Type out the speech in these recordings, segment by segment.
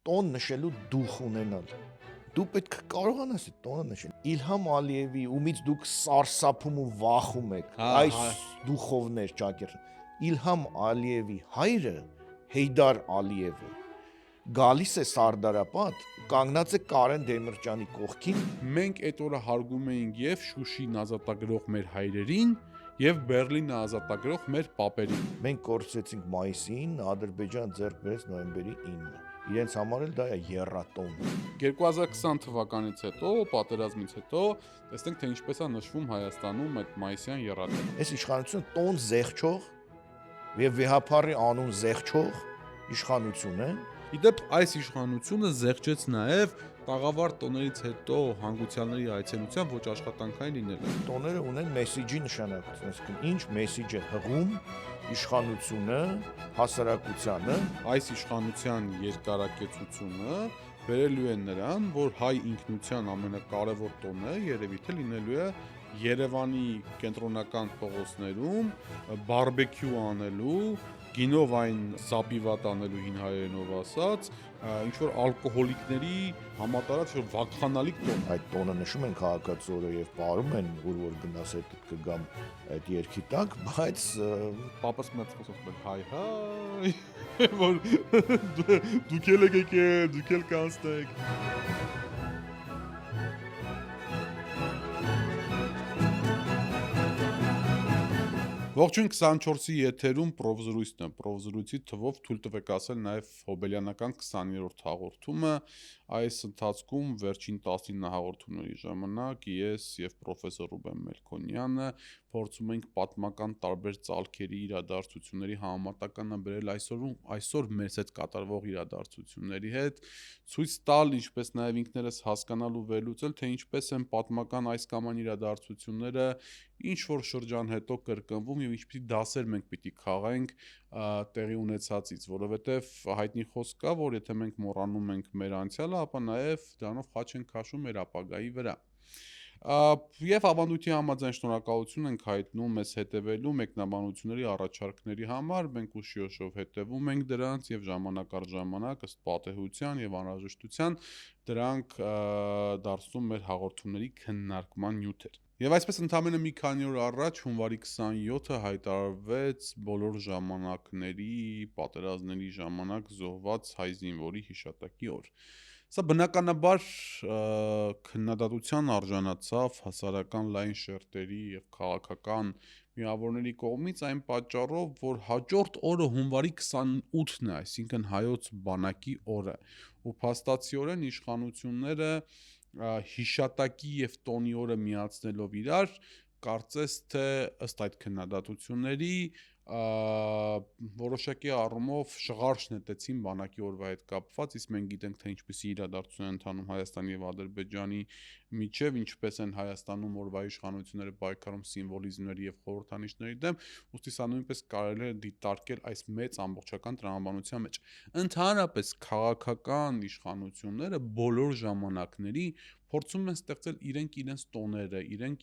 տոն նշելու դուխ ունենալ։ Դու պետք է կարողանաս այդ տոնը նշել։ Իլհամ Ալիևի ումից դուք սարսափում ու վախում եք, այս դուխովներ ճակեր։ Իլհամ Ալիևի հայրը Հեյդար Ալիևը գալիս է Սարդարապատ, կանգնած է Կարեն Դեմիրճյանի կողքին։ Մենք այդ օրը հարգում էինք եւ Շուշին ազատագրող մեր հայրերին եւ Բերլինը ազատագրող մեր պապերին։ Մենք կորցրեցինք մայիսին, Ադրբեջան ձեռք բերեց նոյեմբերի 9-ը։ Իրենց համար էլ դա է եռատոն։ 2020 թվականից հետո, պատերազմից հետո, տեսնենք թե ինչպես է նշվում Հայաստանում այդ մայիսյան եռատոնը։ Այս իշխանությունը տոն զեղչող եւ վեհապարի անուն զեղչող իշխանություն է։ Իդեպ այս իշխանությունը զեղչեց նաև տաղավար տոներից հետո հանգուցյալների այցելության ոչ աշխատանքային լինելը։ Տոները ունեն մեսիջի նշանակություն, այսինքն ինչ մեսիջ է հղում իշխանությունը հասարակությանը։ Այս իշխանության երկարակեցությունը վերելու է նրան, որ հայ ինքնության ամենակարևոր տոնը երևի թե լինելու է Երևանի կենտրոնական փողոցներում բարբեկյու անելու, գինով այն սապիվատ անելու հին հայերենով ասած, ինչ-որ ալկոհոլիկների համատարած վակխանալիք տոն։ Այդ տոնը նշում են քաղաքացիորը եւ պարում են, որ գնաս այդ կգամ այդ երկի տակ, բայց պապս մեծ խոսում էր հայ, որ դուք էլ եկեք, դուք էլ կանցնեք։ Ողջույն 24-ի եթերում Պրովզրույցն է, Պրովզրույցի թվով թույլ տվեք ասել նաև հոբելյանական 20-րդ հաղորդումը, այս ընթացքում վերջին 19 հաղորդումների ժամանակ ես եւ պրոֆեսոր Ռուբեն Մելքոնյանը փորձում ենք պատմական տարբեր ծալքերի իրադարձությունների համեմատականը բերել այսօր մեզ հետ կատարվող իրադարձությունների հետ, ցույց տալ, ինչպես նաև ինքներս հասկանալ ու վերլուծել, թե ինչպես են պատմական այս կամ այն իրադարձությունները ինչ որ շրջան հետո կրկնվում եւ ինչպիսի դասեր մենք պիտի քաղենք տեղի ունեցածից, որովհետեւ հայտնի խոսք կա, որ եթե մենք մոռանում ենք մեր անցյալը, ապա նաեւ դրանով խաչ ենք քաշում մեր ապագայի վրա։ Եվ ավանդույթի համաձայն շնորհակալություն ենք հայտնում մեզ հետևելու մեկնաբանությունների առաջարկների համար, մենք ուշիոշով հետևում ենք դրանց եւ ժամանակ առ ժամանակ ըստ պատեհության եւ անհրաժեշտության դրանք դարձնում մեր հաղորդումների քննարկման նյութեր։ Եվ այսպես ընդամենը մի քանի օր առաջ հունվարի 27-ը հայտարարվեց բոլոր ժամանակների պատերազմների ժամանակ զոհված հայ զինվորի հիշատակի օր։ Սա բնականաբար քննադատության արժանացավ հասարակական լայն շերտերի եւ քաղաքական միավորների կողմից այն պատճառով, որ հաջորդ օրը հունվարի 28-ն է, այսինքն հայոց բանակի օրը, ու փաստացիորեն իշխանությունները հիշատակի եւ տոնի օրը միացնելով իրար, կարծես թե ըստ այդ քննադատությունների որոշակի առումով շղարշ նետեցին բանակի օրվա հետ կապված, իսկ մենք գիտենք թե ինչպիսի իրադարձություն են ընթանում Հայաստանի եւ Ադրբեջանի միջև, ինչպես են Հայաստանում օրվա իշխանությունները պայքարում սիմվոլիզմների եւ խորհրդանիշների դեմ, ուստի սա նույնպես կարելի է դիտարկել այս մեծ ամբողջական տրամաբանության մեջ։ Ընդհանրապես քաղաքական իշխանությունները բոլոր ժամանակների փորձում են ստեղծել իրենց տոները,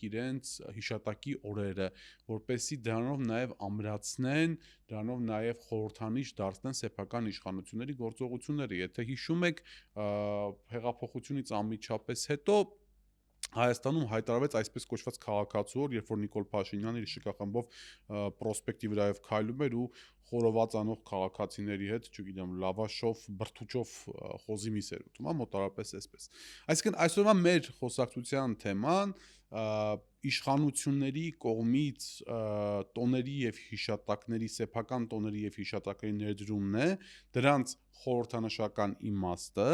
իրենց հիշատակի օրերը, որպեսզի դրանով նաև ամրացնեն, դրանով նաև խորհրդանիշ դարձնեն սեփական իշխանությունների գործողությունները։ Եթե հիշում եք, հեղափոխությունից անմիջապես հետո Հայաստանում հայտարարվեց այսպես կոչված քաղաքացու օր, երբ որ Նիկոլ Փաշինյանը իր շքախմբով պրոսպեկտի վրայով քայլում էր ու խորոված անող քաղաքացիների հետ, չգիտեմ, լավաշով, բրդուճով խոզի միս էր ուտում, մոտարապես այսպես։ Այսինքն այսօրվա մեր խոսակցության թեման իշխանությունների կողմից տոների եւ հիշատակների, սեփական տոների եւ հիշատակների ներդրումն է, դրանց խորհրդանշական իմաստը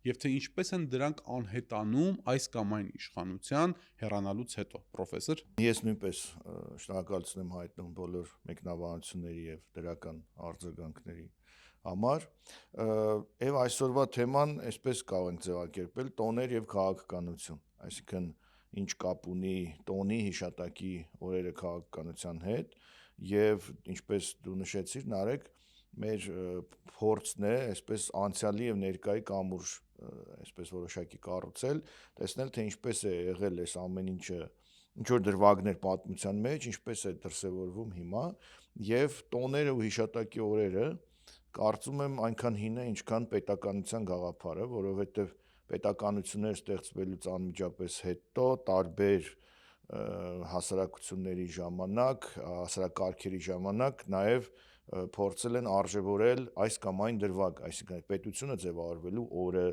եւ թե ինչպես են դրանք անհետանում այս կամ այն իշխանության հեռանալուց հետո։ Պրոֆեսոր, ես նույնպես շնորհակալություն եմ հայտնում բոլոր մեկնաբանությունների եւ դրական արձագանքների համար, եւ այսօրվա թեման այսպես կարող ենք ձևակերպել՝ տոներ եւ քաղաքականություն, այսինքն ինչ կապ ունի տոնի հիշատակի օրերը քաղաքականության հետ եւ ինչպես դու նշեցիր, Նարեկ, մեր փորձն է այսպես անցյալի եւ ներկայի կամուրջ այսպես որոշակի կառուցել, տեսնել թե ինչպես է եղել այս ամեն ինչը, ինչ որ դրվագներ պատմության մեջ, ինչպես է դրսևորվում հիմա եւ տոները ու հիշատակի օրերը կարծում եմ այնքան հին է, ինչքան պետականության գաղափարը, որովհետև պետականություններ ստեղծվելուց անմիջապես հետո տարբեր հասարակությունների ժամանակ, հասարակարգերի ժամանակ նաև փորձել են արժևորել այս կամ այն դրվագ, այսինքն պետությունը ձևավորվելու օրը,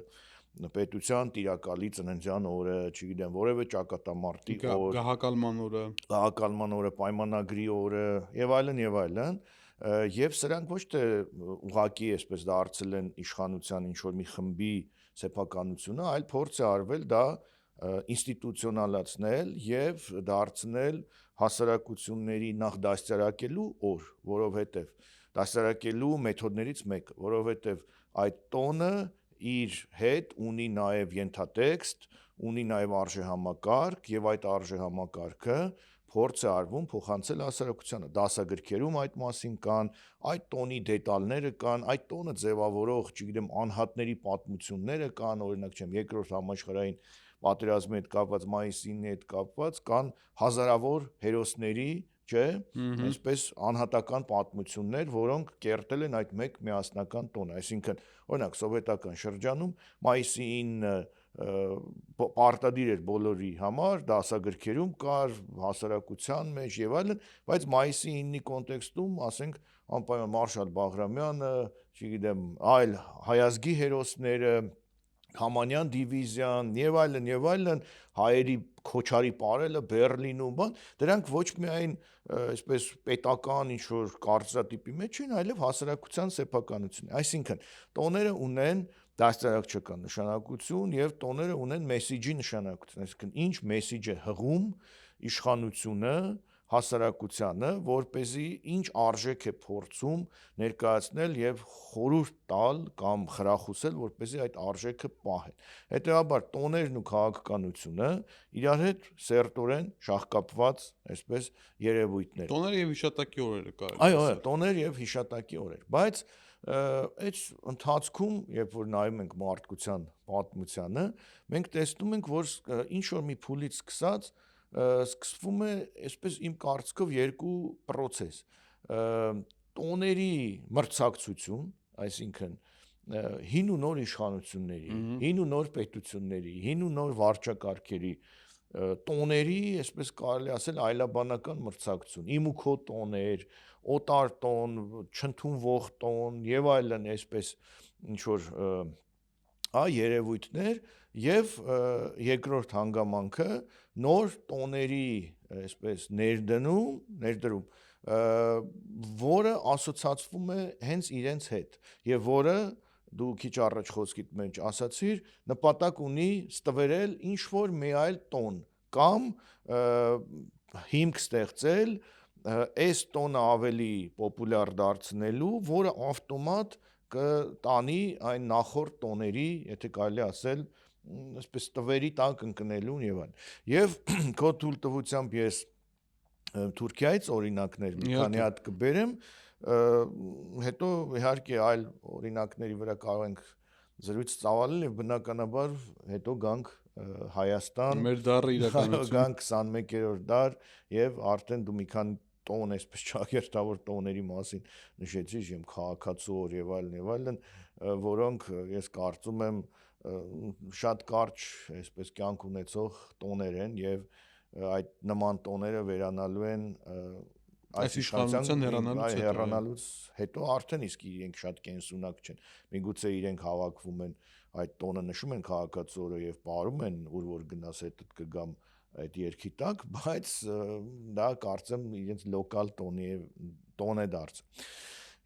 պետության տիրակալի ծննդյան օրը, չգիտեմ, որևէ ճակատամարտի օր, Գահակալման օրը, գահակալման օրը, պայմանագրի օրը եւ այլն եւ այլն, եւ սրանք ոչ թե ուղղակի այսպես դարձել են իշխանության ինչ որ մի խմբի սեփականությունը, այլ փորձ է արվել դա ինստիտուցիոնալացնել եւ դարձնել հասարակությունների նախ դաստիարակելու օր, որովհետեւ դաստիարակելու մեթոդներից մեկը, որովհետեւ այդ տոնը իր հետ ունի նաև ենթատեքստ, ունի նաև արժեհամակարգ եւ այդ արժեհամակարգը փորձ է արվում փոխանցել հասարակությանը։ Դասագրքերում այդ մասին կան, այդ տոնի դետալները կան, այդ տոնը ձևավորող, չգիտեմ, անհատների պատմությունները կան, օրինակ չեմ, երկրորդ համաշխարհային պատերազմի հետ կապված, մայիսի 9-ի հետ կապված կան հազարավոր հերոսների, չէ, այսպես անհատական պատմություններ, որոնք կերտել են այդ մեկ միասնական տոնը, այսինքն օրինակ սովետական շրջանում մայիսի 9-ը պարտադիր էր բոլորի համար, դասագրքերում կար, հասարակության մեջ եւ այլն, բայց մայիսի 9-ի կոնտեքստում, ասենք, անպայման Մարշալ Բաղրամյանը, չգիտեմ, այլ հայազգի հերոսները, Քամանյան դիվիզիան եւ այլն, հայերի քոչարի պարելը Բերլինում, բան, դրանք ոչ միայն այսպես պետական ինչ որ կարծրատիպի մեջ են, այլև հասարակության սեփականություն։ Այսինքն, տոները ունեն դաստիարակչական նշանակություն եւ տոները ունեն մեսիջի նշանակություն, այսինքն ինչ մեսիջ է հղում իշխանությունը հասարակությանը, որպեսզի ինչ արժեք է փորձում ներկայացնել եւ խորհուրդ տալ կամ խրախուսել, որպեսզի այդ արժեքը պահեն։ Հետևաբար տոներն ու քաղաքականությունը իրար հետ սերտորեն շահկապված, այսպես երևույթներ։ տոները եւ հիշատակի օրերը կարելի։ Այո, տոներ եւ հիշատակի օրեր, բայց այդ ընթացքում, երբ որ նայում ենք մարդկության պատմությանը, մենք տեսնում ենք, որ ինչ որ մի փուլից սկսած սկսվում է, այսպես իմ կարծիքով, երկու process։ Տոների մրցակցություն, այսինքն հին ու նոր իշխանությունների, հին ու նոր պետությունների, հին ու նոր վարչակարգերի տոների, այսպես կարելի ասել, այլաբանական մրցակցություն, իմ ու քո տոներ, օտար տոն, չընդունվող տոն եւ այլն, այսպես ինչ որ երևույթներ եւ երկրորդ հանգամանքը նոր տոների այսպես ներդրում, որը ասոցացվում է հենց իրենց հետ եւ որը դու քիչ առաջ խոսքիդ մեջ ասացիր, նպատակ ունի ստվերել ինչ որ մի այլ տոն կամ հիմք ստեղծել այս տոնը ավելի պոպուլյար դարձնելու, որը ավտոմատ կտանի այն նախորդ տոների, եթե կարելի ասել, այսպես տվերի տակ ընկնելուն եւ այլն։ Եվ քո թույլտվությամբ ես Թուրքիայից օրինակներ մի քանի հատ կբերեմ, հետո իհարկե այլ օրինակների վրա կարող ենք զրույց ծավալել եւ բնականաբար հետո գանք Հայաստան, մեր դարը իրականություն, գանք 21-րդ դար եւ արդեն դու մի քանի տոն այսպես ճակերտավոր տոների մասին նշեցիր, եմ քաղաքացու օր եւ այլն, որոնք ես կարծում եմ շատ կարճ այսպես կյանք ունեցող տոներ են եւ այդ նման տոները վերանալու են այս իշխանության հեռանալուց հետո արդեն իսկ իրենք շատ կենսունակ չեն։ Միգուցե իրենք հավաքվում են այդ տոնը նշում են քաղաքացու օրը եւ պարում են, ուր որ գնաս հետդ կգամ այդ երկի տակ, բայց դա կարծեմ իրենց լոկալ տոն է դարձել։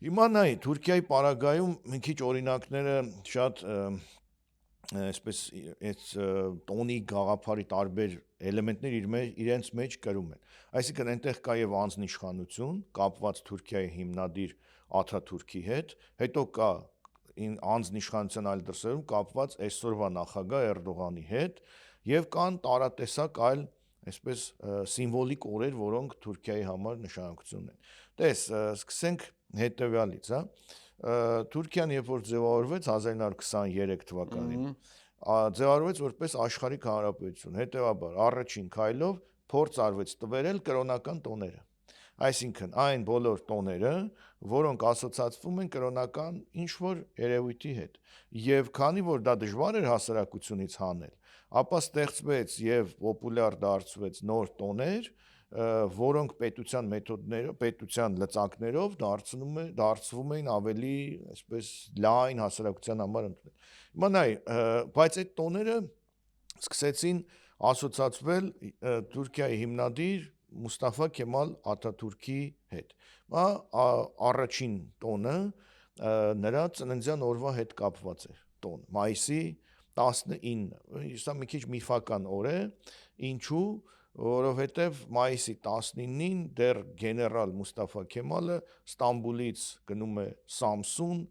Հիմա նայ Թուրքիայի պարագայում մի քիչ օրինակները շատ այսպես այս տոնի գաղափարի տարբեր էլեմենտներ իրենց մեջ կրում են։ Այսինքն այնտեղ կա եւ անձնիշխանություն, կապված Թուրքիայի հիմնադիր Աթաթուրքի հետ, հետո կա անձնիշխանության այլ դրսերում կապված այսօրվա նախագահ Էրդողանի հետ եւ կան տարատեսակ այլ այսպես սիմվոլիկ օրեր, որոնք Թուրքիայի համար նշանակություն ունեն։ Տես, սկսենք հետեւյալից, հա։ Թուրքիան երբ որ ձևավորվեց 1923 թվականին, ձևավորվեց որպես աշխարհիկ հանրապետություն, հետևաբար առաջին քայլով փորձ արվեց տվերել կրոնական տոները։ Այսինքն այն բոլոր տոները, որոնք ասոցացվում են կրոնական ինչ-որ երևույթի հետ։ Եվ քանի որ դա դժվար էր հասարակությունից հանել, ապա ստեղծվեց եւ պոպուլյար դարձվեց նոր տոներ, որոնք պետության մեթոդներով, պետության լծակներով դարձվում էին ավելի, այսպես լայն հասարակության համար ընդունել։ Հիմա նայ, բայց այդ տոները սկսեցին ասոցացվել Թուրքիայի հիմնադիր Մուստաֆա Քեմալ Աթաթուրքի հետ։ Առաջին տոնը նրա ծննդյան օրվա հետ կապված էր տոն, մայիսի 19, սա մի քիչ միֆական օր է, ինչու, որովհետև մայիսի 19-ին դեռ գեներալ Մուստաֆա Քեմալը Ստամբուլից գնում է Սամսուն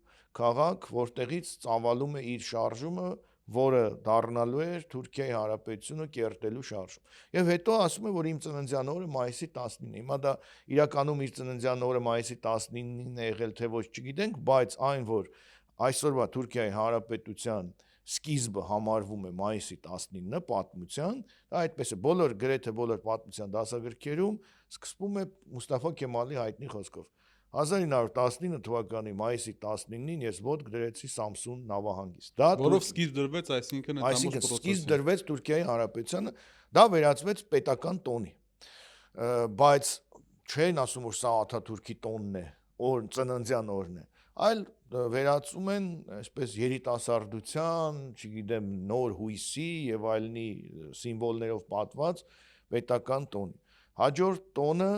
քաղաք, որտեղից ծավալում է իր շարժումը, որը դառնալու էր Թուրքիայի Հանրապետությունը կերտելու շարժում։ Եվ հետո ասում է, որ իմ ծննդյան օրը մայիսի 19-ն է։ Հիմա դա իրականում իր ծննդյան օրը մայիսի 19-ին է եղել, թե ոչ չգիտենք, բայց այն, որ այսօրվա Թուրքիայի Հանրապետության սկիզբը համարվում է մայիսի 19-ը պատմության, դա այդպես է, գրեթե բոլոր պատմության դասագրքերում սկսվում է Մուստաֆա Քեմալի հայտնի խոսքով։ 1919 թվականի մայիսի 19-ին ես ոտք դրեցի Սամսուն նավահանգիստ։ Դա որով սկիզբ դրվեց, այսինքն սկիզբ դրվեց Թուրքիայի Հանրապետությանը, դա վերածվեց պետական տոնի։ Բայց չեն ասում, որ սա Աթաթուրքի տոնն է, ծննդյան օրն է, այլ վերածում են այսպես երիտասարդության, չգիտեմ, նոր հույսի եւ այլնի սիմվոլներով պատված պետական տոնի։ Հաջորդ տոնը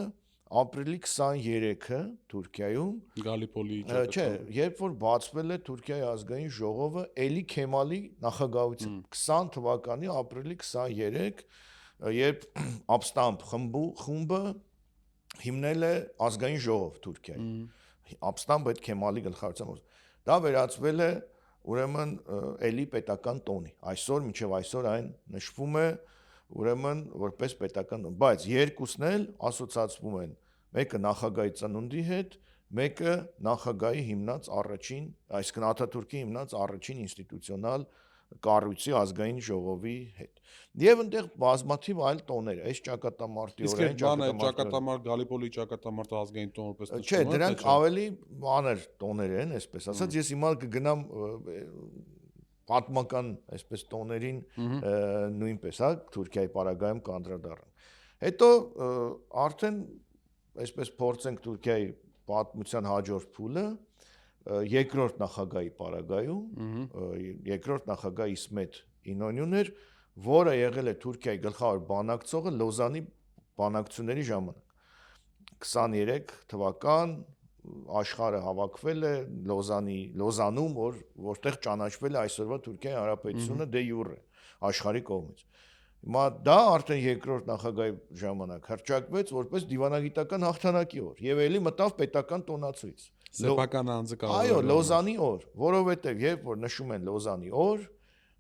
ապրիլի 23-ը Թուրքիայում Գալիպոլի չէ, երբ որ բացվել է Թուրքիայի ազգային ժողովը Էլի Քեմալի նախագահությամբ 20 թվականի ապրիլի 23, երբ Ապստամբ խումբը հիմնել է ազգային ժողով Թուրքիայի։ Ապստամբ այդ Քեմալի գլխավորությամբ դա վերածվել է ուրեմն Էլի պետական տոնի։ Այսօր մինչև այսօր այն նշվում է ուրեմն որպես պետական տոն, բայց երկուսն էլ ասոցացվում են մեկը նախագահի ծնունդի հետ, մեկը նախագահի հիմնած առաջին, այսինքն Աթաթուրքի հիմնած առաջին ինստիտուցիոնալ կառույցի ազգային ժողովի հետ։ Եվ այնտեղ բազմաթիվ այլ տոներ, այս ճակատամարտի օրերին ճակատամարտ Գալիպոլի ճակատամարտը ազգային տոն որպես չէ, դրանք ավելի մանր տոներ են, այսպես ասած, ես հիմա կգնամ պատմական այսպես տոներին նույնպես, հա, Թուրքիայի պարագայում կանդրադառնանք։ Հետո արդեն այսպես փորձենք Թուրքիայի պատմության հաջորդ փուլը երկրորդ նախագահի պարագայում, երկրորդ նախագահ Իսմետ Ինոնյուն էր, որը եղել է Թուրքիայի գլխավոր բանակցողը Լոզանի բանակցությունների ժամանակ։ 23 թվական աշխարհը հավաքվել է Լոզանում, որտեղ ճանաչվել է այսօրվա Թուրքիայի Հանրապետությունը դե յուրե աշխարհի կողմից։ Հիմա դա արդեն երկրորդ նախագահի ժամանակ հռչակվեց որպես դիվանագիտական հաղթանակի օր եւ ելի մտավ պետական տոնացույց։ Սեփական անձը կարող է։ Այո, Լոզանի օր, որովհետեւ երբ որ նշում են Լոզանի օր,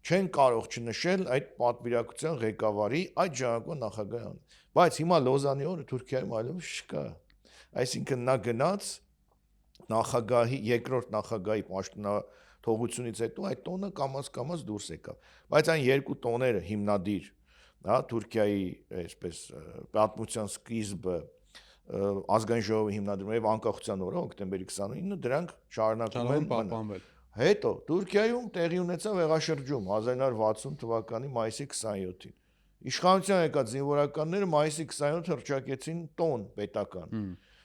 չեն կարող չնշել այդ պատվիրակության ղեկավարի այդ ժամանակվա նախագահի անունը։ Բայց հիմա Լոզանի օրը Թուրքիայում այլևս չկա։ Այսինքն նա գնաց նախագահի երկրորդ նախագահի պաշտոնաթողությունից հետո այդ տոնը կամաց դուրս եկավ։ Բայց այն երկու տոները հիմնադիր, հա, Թուրքիայի այսպես պատմության սկիզբը ազգային ժողովի հիմնադրումը եւ անկախության օրը հոկտեմբերի 29-ը դրանք շարունակում են պահպանվել։ Հետո Թուրքիայում տեղի ունեցավ հեղաշրջում 1960 թվականի մայիսի 27-ին։ Իշխանության եկած զինվորականները մայիսի 27-ը հռչակեցին տոն պետական։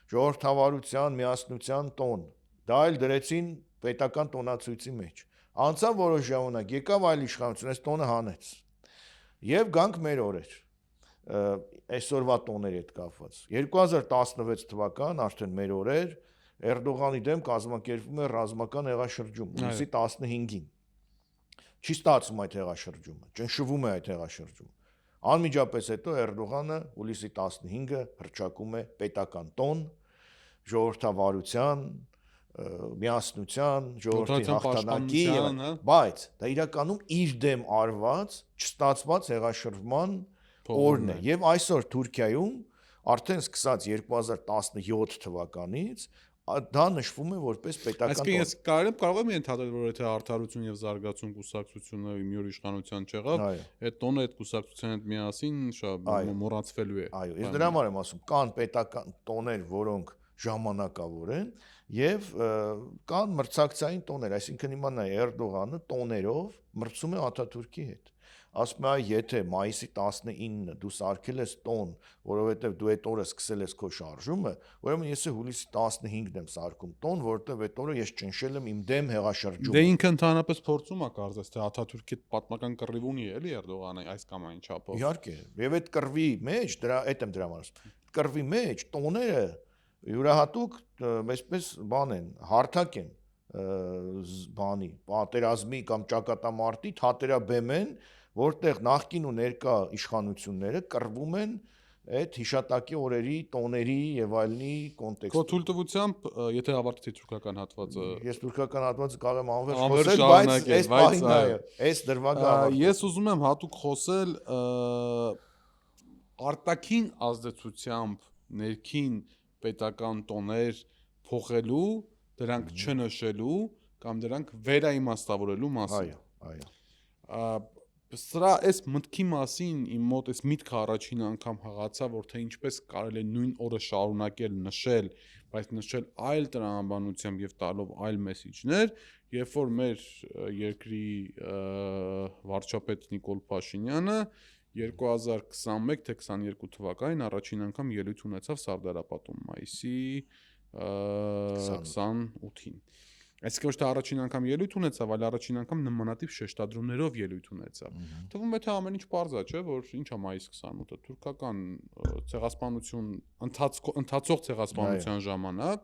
Ժողովրդավարության, միասնության տոն։ Դա էլ դրեցին պետական տոնացույցի մեջ։ Անցավ որոշ ժամանակ, եկավ այլ իշխանություն, այս տոնը հանեց։ Եվ գանք մեր օրեր։ Այսօրվա տոների հետ կապված։ 2016 թվական արդեն մեր օրեր Էրդողանի դեմ կազմակերպվում է ռազմական հեղաշրջում հունիսի 15-ին։ Չի ստացվում այդ հեղաշրջումը, ճնշվում է այդ հեղաշրջումը։ Անմիջապես հետո Էրդողանը հուլիսի 15-ը հռչակում է պետական տոն, ժողովրդավարության, միասնության, ժողովրդի հաղթանակի, բայց դա իրականում իր դեմ արված, չստացված հեղաշրջման օրն է։ Եվ այսօր Թուրքիայում արդեն սկսած 2017 թվականից դա նշվում է որպես պետական Այսինքն ես կարող եմ ենթադրել, որ եթե Արդարություն եւ Զարգացում կուսակցությունը մի օր իշխանության չեղավ, այդ տոնը այդ կուսակցության հետ միասին մոռացվելու է։ Այո, ես դրա համար եմ ասում, կան պետական տոներ, որոնք ժամանակավոր են եւ կան մրցակցային տոներ, այսինքն հիմա նայ Էրդողանը տոներով մրցում է Աթաթուրքի հետ։ Ասում է, եթե մայիսի 19-ը դու սարքել ես տոն, որովհետև դու այդ օրը սկսել ես քո շարժումը, ուրեմն ես հուլիսի 15-ն եմ սարքում տոն, որովհետև այդ օրը ես ճնշել եմ իմ դեմ հեղաշրջումը։ Դե ինքը ընդհանրապես փորձում է կարծես թե Աթաթուրքի պատմական կռիվ ունի էլի Էրդողանը այս կամ այն չափով։ Իհարկե, եւ այդ կռվի մեջ, այդ եմ դրա համար ասում։ Կռվի մեջ տոները յուրահատուկ այսպես բան են, հարթակ են բանի, պատերազմի կամ ճակատամարտի թատերաբեմ են, որտեղ նախկին ու ներկա իշխանությունները կռվում են այդ հիշատակի օրերի, տոների եւ այլնի կոնտեքստում։ Քո թույլտվությամբ, եթե ավարտի թուրքական հատվածը, ես թուրքական հատվածը կարող եմ անվերջ խոսել, բայց այս պահին այս դրվագը ավարտի։ Ես ուզում եմ հատուկ խոսել արտաքին ազդեցությամբ ներքին պետական տոներ փոխելու, դրանք չնշելու կամ դրանք վերաիմաստավորելու մասին։ Այո։ Սրա այս մտքի մասին իմ մոտ այս միտքը առաջին անգամ հղացա, որ թե ինչպես կարելի է նույն օրը շարունակել նշել, բայց նշել այլ տրամաբանությամբ եւ տալով այլ մեսիջներ, երբ որ մեր երկրի վարչապետ Նիկոլ Փաշինյանը 2021 թե 22 թվականին առաջին անգամ ելույթ ունեցավ Սարդարապատում մայիսի 28-ին։ Այսինքն ոչ թե առաջին անգամ ելույթ ունեցավ, այլ առաջին անգամ նմանատիպ շեշտադրումներով ելույթ ունեցավ։ Թվում է թե ամեն ինչ պարզ է, չէ՞, որ ինչ է մայիսի 28-ը, թուրքական ցեղասպանություն, ընթացող ցեղասպանության ժամանակ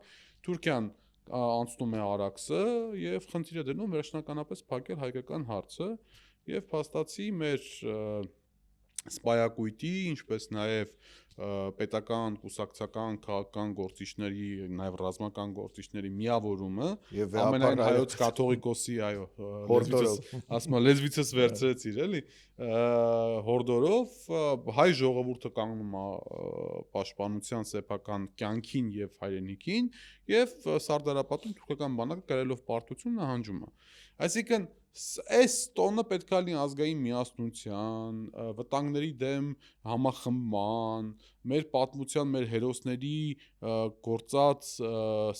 Թուրքիան անցնում է Արաքսը եւ խնդիր է դնում վերջնականապես փակել հայկական հարցը եւ փաստացի մեր սպայակույտի, ինչպես նաեւ պետական, կուսակցական, քաղաքական գործիչների, նաեւ ռազմական գործիչների միավորումը ամենայն հայոց կաթողիկոսի, այո, ասում լեզվիցս վերցրեցիր, էլի, հորդորով հայ ժողովուրդը կանգնում է պաշտպանության սեփական կյանքին եւ հայրենիքին եւ Սարդարապատում թուրքական բանակը կրելով պարտություն նահանջում է։ Այսինքն այս տոնը պետք է լինի ազգային միասնության, վտանգների դեմ համախմբման, մեր պատմության, մեր հերոսների գործած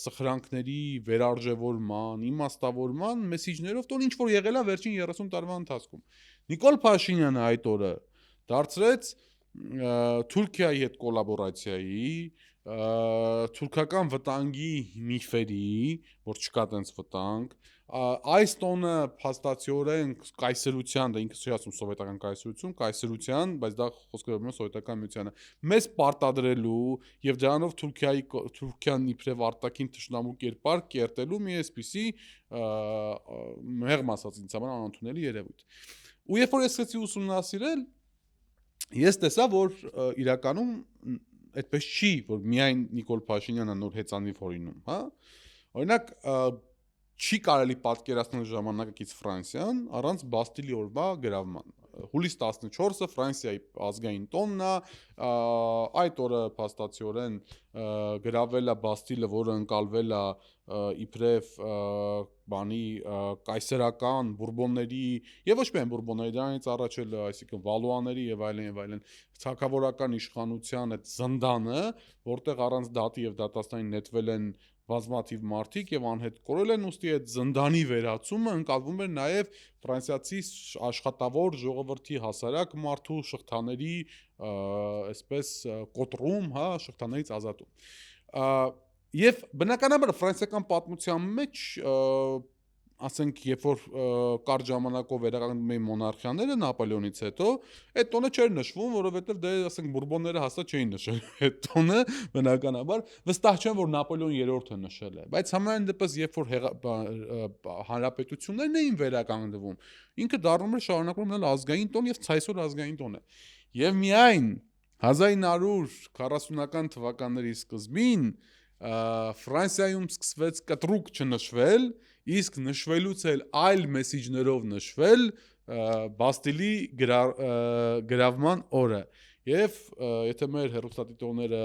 սխրանքների վերարժևորման, իմաստավորման մեսիջներով տոն ինչ որ եղել է վերջին 30 տարվա ընթացքում։ Նիկոլ Փաշինյանը այդ օրը դարձրեց Թուրքիայի հետ կոլաբորացիայի, թուրքական վտանգի միֆերի, որ չկա տենց վտանգ, այս տոնը փաստացիորեն կայսրության, դա ինքը չի ասում սովետական կայսրության, բայց դա խոսքը վերաբերում է սովետական միությանը, մեզ պարտադրելու եւ դրանով Թուրքիան իբրև արտաքին թշնամու կերպար կերտելու մի այսպիսի մեղմ ասած ինձ համար անընդունելի երևույթ։ Ու երբ որ ես սկսեցի ուսումնասիրել, ես տեսա, որ իրականում այդպես չի, որ միայն Նիկոլ Փաշինյանը նոր հեծանիվ հորինում, հա։ Օրինակ չի կարելի պատկերացնել ժամանակակից Ֆրանսիան առանց Բաստիլի օրվա գրավման։ Հուլիս 14-ը Ֆրանսիայի ազգային տոնն է, այդ օրը փաստացիորեն գրավել է Բաստիլը, որը ընկալվել է իբրև բանի կայսերական բուրբոնների եւ ոչ միայն բուրբոնների, դրանից առաջ էլ, այսինքն վալուաների եւ այլն թագավորական իշխանության այդ զնդանը, որտեղ առանց դատի եւ դատաստանի նետվել են բազմաթիվ մարդիկ եւ անհետ կորել են, ուստի այդ զնդանի վերացումը ընկալվում էր նաեւ ֆրանսիացի աշխատավոր ժողովրդի հասարակ մարդու շղթաների այսպես կոտրում, հա, շղթաներից ազատում։ Եվ բնականաբար ֆրանսիական պատմության մեջ ասենք, երբ որ կարճ ժամանակով վերականգնում էին մոնարխիաները Նապոլեոնից հետո, այդ տոնը չէր նշվում, որովհետև դե ասենք բուրբոնները հաստատ չէին նշել այդ տոնը, բնականաբար վստահ չեմ, որ Նապոլեոն III-ը նշել է, բայց համենայն դեպս երբ որ հանրապետություններն էին վերականգնվում, ինքը դառնում էր շարունակում մնալ ազգային տոն եւ ցայսօր ազգային տոն է։ Եվ միայն 1940-ական թվականների սկզբին Ֆրանսիայում սկսվեց կտրուկ չնշվել, իսկ նշվելուց էլ այլ մեսիջներով նշվել Բաստիլի գրավման օրը։ Եվ եթե մեր հեռուստադիտողները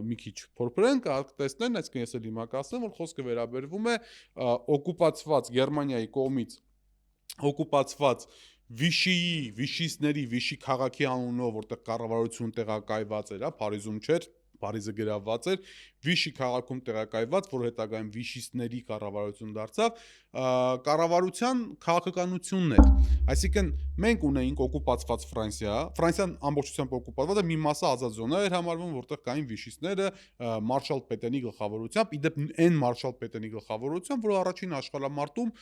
մի քիչ փորփրեն, կտեսնեն, այսինքն ես էլ հիմա կասեմ, որ խոսքը վերաբերվում է օկուպացված Գերմանիայի կողմից օկուպացված Վիշիսների, Վիշի քաղաքի անունով, որտեղ կառավարություն տեղակայված էր, Փարիզում չէր, Փարիզը գրավված էր, Վիշի քաղաքում տեղակայված, որ հետագայում Վիշիստների կառավարություն դարձավ, կառավարության քաղաքականությունն էր։ Այսինքն մենք ունեինք օկուպացված Ֆրանսիան ամբողջությամբ օկուպացված է, մի մասը ազատ զոնա էր համարվում, որտեղ կային Վիշիստները Մարշալ Պետենի գլխավորությամբ, իդեպ այն Մարշալ Պետենի գլխավորությամբ, որ առաջին աշխարհամարտում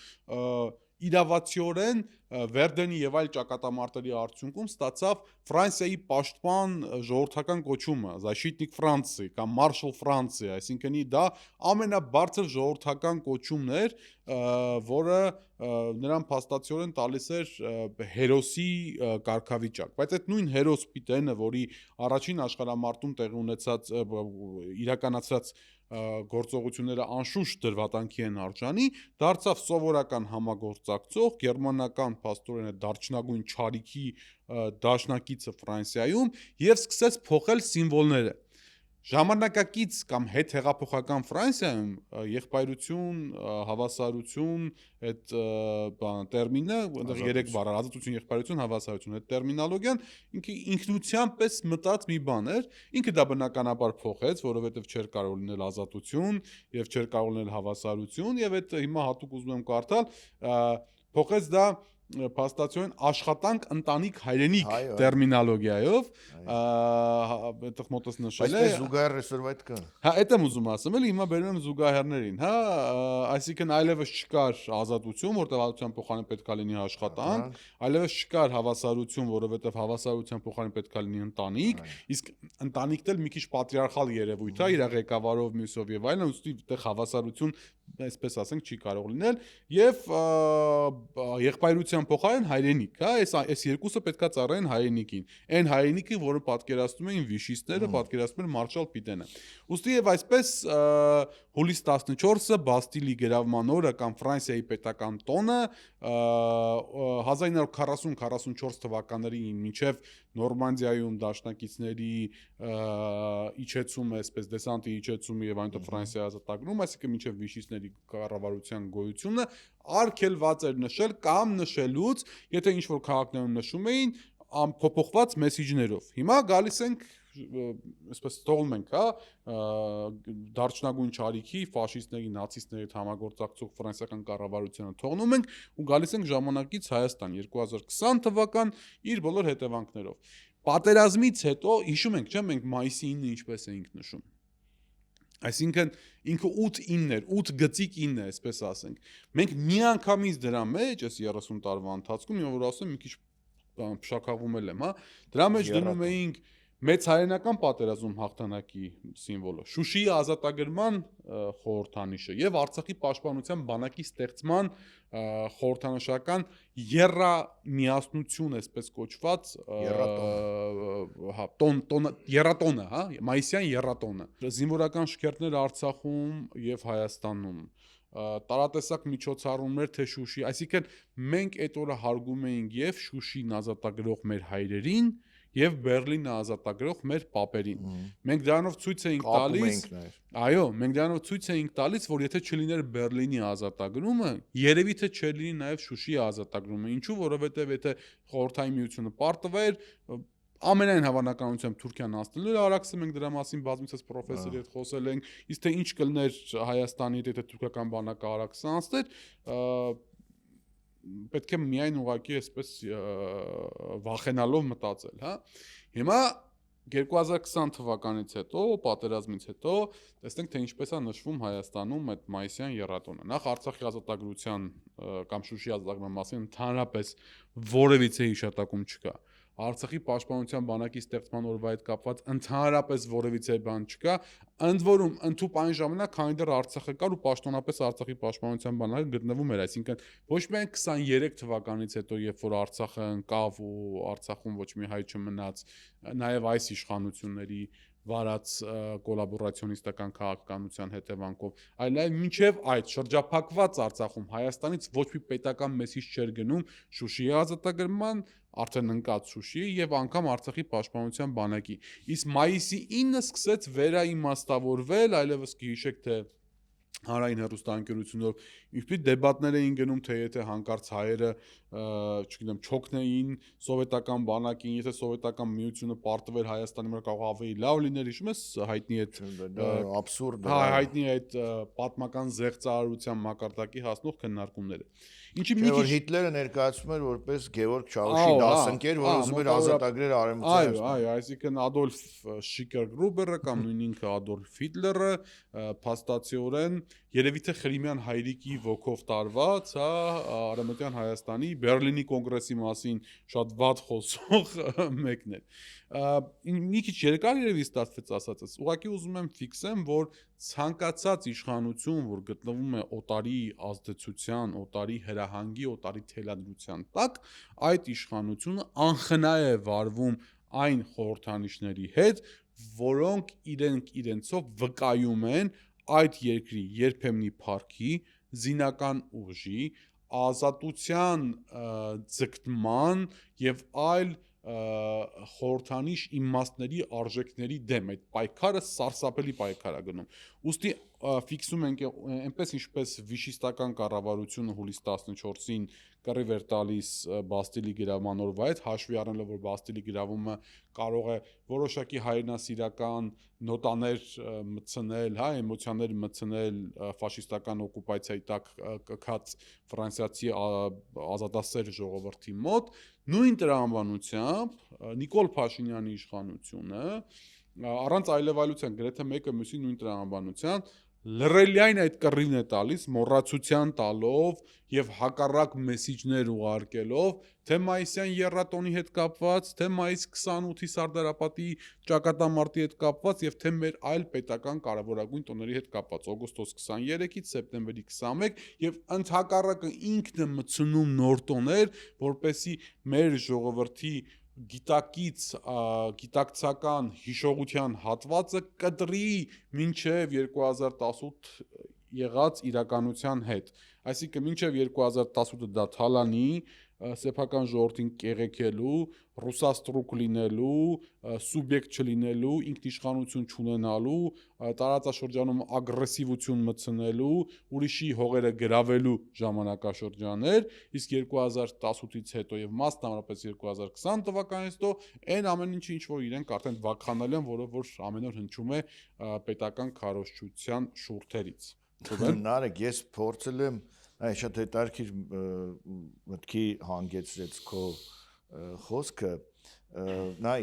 իրավացիորեն Վերդենի եւ այլ ճակատամարտերի արդյունքում ստացավ Ֆրանսիայի պաշտպան ժողովրդական կոչումը, Защитник Ֆրանսիի կամ Marshal Ֆրանսիա, այսինքն դա ամենաբարձր ժողովրդական կոչումն էր, որը նրան փաստացիորեն տալիս էր հերոսի կարգավիճակ, բայց այդ նույն հերոս Պիտենը, որի առաջին աշխարհամարտում տեղի ունեցած իրականացրած գործողությունները անշուշտ դրվատանքի են արժանի, դարձավ սովորական համագործակցող գերմանական փաստորեն դարչնագույն չարիքի դաշնակիցը Ֆրանսիայում եւ սկսեց փոխել սիմվոլները։ Ժամանակակից կամ հետհեղափոխական Ֆրանսիայում եղբայրություն, հավասարություն, այդ տերմինը, այնտեղ 3 բառ, ազատություն, եղբայրություն, հավասարություն, այդ տերմինոլոգիան ինքնությամբ պես մտած մի բան էր, ինքը դա բնականաբար փոխեց, որովհետև չէր կարող լինել ազատություն եւ չէր կարող լինել հավասարություն եւ այդ հիմա հատուկ ուզում եմ կարդալ, փոխեց դա փաստացիորեն աշխատանք ընտանիք հայրենիք տերմինոլոգիայով, այդտեղ մոտս նշել է։ Բայց զուգահեռ այսօրվա այդ կա։ Հա, այդ եմ ուզում ասեմ, էլի հիմա բերում եմ զուգահեռներին, հա, այսինքն այլևս չկար ազատություն, որտեղ ազատության փոխարեն պետք է լինի աշխատանք, այլևս չկար հավասարություն, որովհետև հավասարության փոխարեն պետք է լինի ընտանիք, իսկ ընտանիքն էլ մի քիչ պատրիարխալ երևույթ է, իր ղեկավարով, մյուսով եւ այլն, ուստի այդտեղ հավասարություն, այսպես ասենք, չի կարող լինել, եւ եղբայրության փոխարեն հայրենիք, հա, այս երկուսը պետքա ծառայեն հայրենիքին։ Այն հայրենիքը, որը պատկերացնում էին վիշիստները, պատկերացնում էր Մարշալ Պիտենը։ Ուստի եւ այսպես հուլիս 14-ը Բաստիլի գրավման օրը կամ Ֆրանսիայի պետական տոնը 1940-44 թվականներին մինչև Նորմանդիայում դաշնակիցների իջեցումը, այսպես դեսանտի իջեցումը եւ այնտեղ Ֆրանսիա ազատագրում, այսինքն մինչև վիշիստների կառավարության գոյությունը արգելված էր նշել կամ նշելուց, եթե ինչ-որ քաղաքներում նշում էին, փոփոխված մեսիջներով։ Հիմա գալիս ենք այսպես թողում ենք, հա, դարչնագույն չարիքի, ֆաշիստների, նացիստների հետ համագործակցող ֆրանսիական կառավարությանը թողնում ենք ու գալիս ենք ժամանակից Հայաստան 2020 թվական իր բոլոր հետևանքներով։ Պատերազմից հետո հիշում ենք, չէ՞, մենք մայիսի 9-ը ինչպես էինք նշում։ Այսինքն ինքը 8-9 էր, 8 գծիկ 9 է, այսպես ասենք։ Մենք միանգամից դրա մեջ այս 30 տարվա ընթացքում, որ ասեմ, մի քիչ փշակաղվում եմ, հա, դրա մեջ դնում էինք մեծ հայերենական պատերազմում հաղթանակի սիմվոլը, Շուշիի ազատագրման խորհրդանիշը եւ Արցախի պաշտպանության բանակի ստեղծման խորհրդանշական եռամիասնություն, այսպես կոչված, հա, եռատոնը, հա, մայիսյան եռատոնը։ Զինվորական շքերթներ Արցախում եւ Հայաստանում, տարատեսակ միջոցառումներ թե Շուշի, այսինքն մենք այդ օրը հարգում էինք եւ Շուշին ազատագրող մեր հայրերին եւ Բերլինը ազատագրող մեր պապերին։ Մենք դրանով ցույց էինք տալիս, այո, մենք դրանով ցույց էինք տալիս, որ եթե չլիներ Բերլինի ազատագրումը, երևի թե չէր լինի նաեւ Շուշիի ազատագրումը։ Ինչու՞, որովհետեւ եթե խորհրդային միությունը պարտվեր, ամենայն հավանականությամբ Թուրքիան անցնելու էր Արաքսը, մենք դրա մասին բազմիցս պրոֆեսորի հետ խոսել ենք, իսկ թե ինչ կլներ Հայաստանի հետ, եթե թուրքական բանակը Արաքսը անցներ, պետք է միայն ուղղակի այսպես վախենալով մտածել, հա։ Հիմա 2020 թվականից հետո, պատերազմից հետո, տեսնենք թե ինչպես է նշվում Հայաստանում այդ մայիսյան եռատոնը։ Նախ Արցախի ազատագրության կամ Շուշի ազատագրման մասին ընդհանրապես որևիցե հիշատակում չկա։ Արցախի պաշտպանության բանակի ստեղծման օրվա հետ կապված ընդհանրապես որևիցե բան չկա, ընդ որում ընդհուպ այն ժամանակ, քանի դեռ Արցախը կար ու պաշտոնապես Արցախի պաշտպանության բանակը գտնվում էր, այսինքն ոչ միայն 23 թվականից հետո, երբ որ Արցախը ընկավ ու Արցախում ոչ մի հայ չմնաց, նաև այս իշխանությունների վարած կոլաբորացիոնիստական քաղաքականության հետևանքով, այլ նաև մինչև այդ շրջափակված Արցախում Հայաստանից ոչ մի պետական մեսիջ չէր գնում Շուշիի ազատագրման, արդեն ընկած Շուշիի եւ անգամ Արցախի պաշտպանության բանակի։ Իսկ մայիսի 9-ը սկսեց վերաիմաստավորվել, այլևս կհիշեք թե հանրային հեռուստաընկերությունով ինչպիսի դեբատներ էին գնում, թե եթե հանկարծ հայերը, չգիտեմ, չոքնեին սովետական բանակին, եթե սովետական միությունը պարտվեր Հայաստանի վրա կարող ավելի լավ լիներ, հիշում ես հայտնի այդ աբսուրդ հա հայտնի այդ պատմական զեղծարարության մակարդակի հասնող քննարկումները։ Ինչի մի քիչ քիչ Հիտլերը ներկայացնում էր որպես Գևորգ Չաուշի դասընկեր, որ ուզում էր ազատագրել արևմուտքից։ Այո, այսինքն Ադոլֆ Շիկերգրուբերը կամ նույն ինքը Ադոլֆ Հիտլերը փաստացիորեն երևի թե Խրիմյան հայրիկի ոգով տարված, հա, Արևմտյան Հայաստանի Բերլինի կոնգրեսի մասին շատ վատ խոսող մեկն էր։ Մի քիչ երկար երևի ստացվեց ասածս։ Ուղղակի ուզում եմ ֆիքսեմ, որ ցանկացած իշխանություն, որ գտնվում է օտարի ազդեցության, օտարի հրահանգի, օտարի թելադրության տակ, այդ իշխանությունը անխնա է վարվում այն խորհրդանիշների հետ, որոնք իրենցով վկայում են այդ երկրի երբեմնի փառքի, զինական ուժի, ազատության ձգտման եւ այլ խորհրդանիշ իմաստների արժեքների դեմ այդ պայքարը սարսափելի պայքար է գնում։ Ուստի ֆիքսում ենք այնպես ինչպես վիշիստական կառավարությունը հուլիս 14-ին կռիվ էր տալիս Բաստիլի գրավման օրվա հետ, հաշվի առնելով որ Բաստիլի գրավումը կարող է որոշակի հայրենասիրական նոտաներ մտցնել, հա, էմոցիաներ մտցնել ֆաշիստական օկուպացիայի տակ կքած ֆրանսիացի ազատասեր ժողովրդի մոտ, նույն տրամաբանությամբ Նիկոլ Փաշինյանի իշխանությունը առանց այլևայլության գրեթե մեկը մյուսի նույն տրամաբանության լրելիայն այդ կռիվն է տալիս մոռացության տալով եւ հակառակ մեսիջներ ուղարկելով թե մայիսյան եռատոնի հետ կապված, թե մայիս 28-ի Սարդարապատի ճակատամարտի հետ կապված եւ թե մեր այլ պետական կարևորագույն տոների հետ կապված օգոստոս 23-ից սեպտեմբերի 21 եւ ընդհակառակը ինքն է մցնում նոր տոներ, որպեսի մեր ժողովրդի գիտակցական հիշողության հատվածը կտրի մինչև 2018 եղած իրականության հետ։ Այսինքն մինչև 2018-ը դա թալանի, սեփական ժողովրդին կեղեքելու, ռուսաստրուկ լինելու, սուբյեկտ չլինելու, ինքնիշխանություն չունենալու, տարածաշրջանում ագրեսիվություն մտցնելու, ուրիշի հողերը գրավելու ժամանակաշրջաններ, իսկ 2018-ից հետո եւ մասնավորապես 2020 թվականից հետո այն ամեն ինչը ինչ որ իրենք արդեն վախանալ են, որով որ ամեն օր հնչում է պետական քարոզչության շուրթերից։ Նարեկ, ես փորձել եմ, այ շատ հետաքրքիր մտքի հանգեցրեց քո խոսքը, նայ,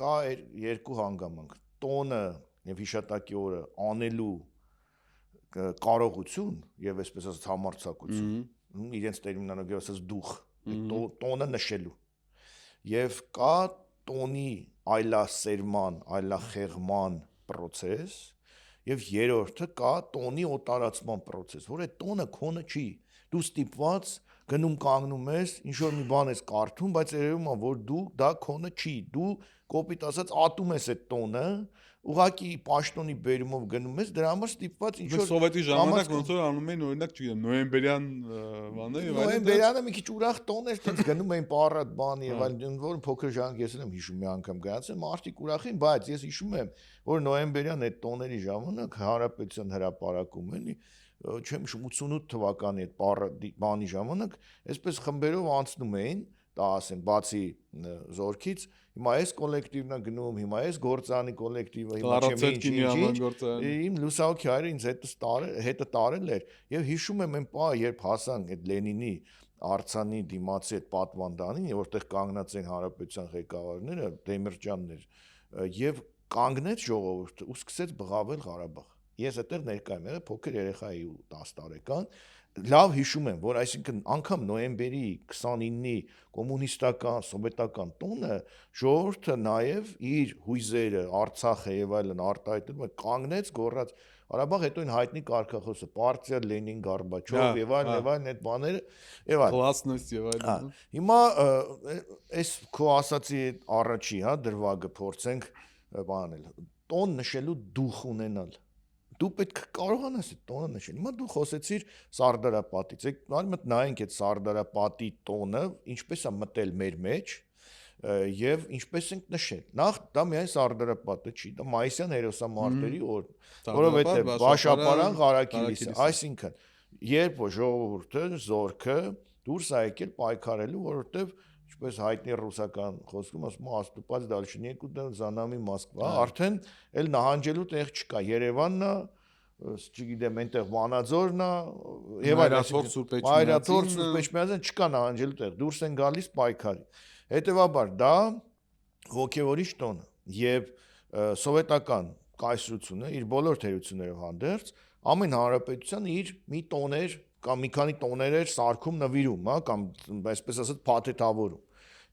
կա երկու հանգամանք, տոնը եւ հիշատակի օրը անելու կարողություն եւ այսպես ասած համարձակություն, իրենց տերմինոլոգիայով ասած դուխ, տոնը նշելու։ Եվ կա տոնի այլասերման, այլախեղման process եւ երրորդը կա տոնի օտարացման process, որ այդ տոնը քոնը չի։ Դու ստիպված գնում կանգնում ես, ինչ որ մի բան ես կարդում, բայց երևում է որ դու դա քոնը չի։ Դու կոպիտ ասած ատում ես այդ տոնը, ուղակի պաշտոնի բերումով գնում ես, դրա համար ստիպված ինչ որ սովետի ժամանակ ոնց որ անում էին օրինակ, չգիտեմ, նոյեմբերյան բաներ եւ այլն։ Նոյեմբերյանը մի քիչ ուրախ տոն էր, տենց գնում էին պարատ բան եւ այլն, որ փոքր ժամանակ ես եմ հիշում մի անգամ գնացել, մարդիկ ուրախ էին, բայց ես հիշում եմ, որ նոյեմբերյան այդ տոների ժամանակ Հանրապետության հրապարակում էլի չեմ հիշում 88 թվականի այդ բանի ժամանակ այսպես խմբերով անցնում էին, դա ասեն, բացի զորքից, հիմա այս կոլեկտիվն է գնում, հիմա այս գործանի կոլեկտիվը, հիմա չեմ իմ լուսահոգի հայրը ինձ հետը տարել էր եւ հիշում եմ այն պահը, երբ հասանք այդ Լենինի արձանի դիմացի այդ պատվանդանին, որտեղ կանգնած են հանրապետության ղեկավարները, Դեմիրճյանն էր, եւ կանգնեց ժողովուրդը ու սկսեց բղավել Ղարաբաղ։ Ես այդտեղ ներկա եմ եղել, փոքր երեխա էի 10 տարեկան, լավ հիշում եմ, որ այսինքն անգամ նոյեմբերի 29-ի կոմունիստական, սովետական տոնը ժողովուրդը նաև իր հույզերը, Արցախը եւ այլն արտահայտում կանգնեց, գոռաց Ղարաբաղ, հետո այն հայտնի կարգախոսը, Պարտիա Լենին, Գորբաչով եւ այլն այդ բաները եւ այլն։ Կլասնոս եւ այլն։ Հիմա այս քո ասացի առաջի, հա, դրվագը փորձենք բանել, տոն նշելու դուխ ունենալ։ Դու պետք է կարողանաս այդ տոնը նշել։ Հիմա դու խոսեցիր Սարդարապատից։ Եկեք նայենք այդ Սարդարապատի տոնը ինչպես է մտել մեր մեջ եւ ինչպես ենք նշել։ Նախ դա միայն Սարդարապատը չի, դա Մայիսյան հերոսամարտերի օրն, որովհետեւ Բաշապարան Ղարաքիլիսը, այսինքն երբ ժողովուրդը զորքը դուրս է եկել պայքարելու, որովհետեւ ինչպես հայտնի ռուսական խոսքում ասում են «Աստուպած դալշի некуда за нами Москва», արդեն էլ նահանջելու տեղ չկա, Երևանն է, չգիտեմ, այնտեղ Վանաձորն է, եւ Մայրաթոր Սուրբ Էջմիածին չկա նահանջելու տեղ, դուրս են գալիս պայքարի։ Հետևաբար դա ոգևորիչ տոն է եւ սովետական կայսրությունը իր բոլոր թերություններով հանդերձ ամեն հանրապետության իր մի տոներ կամ մի քանի տոներ էր սարքում նվիրում, հա, կամ այսպես ասած փաթեթավորում։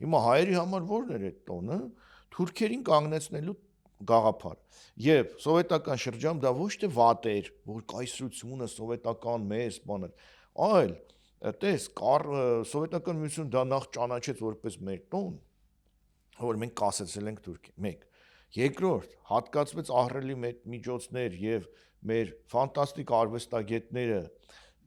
Հիմա հայերի համար ո՞րն էր այդ տոնը, թուրքերին կանգնեցնելու գաղափար։ Եվ սովետական շրջանում դա ոչ թե վատ էր, որ կայսրությունը սովետական մեծ բան էր, այլ տես, սովետական միությունը դա նախ ճանաչեց որպես մեր տոն, որ մենք կասեցել ենք Թուրքիա։ 1. Երկրորդ, հատկացվեց ահռելի միջոցներ եւ մեր ֆանտաստիկ արվեստագետները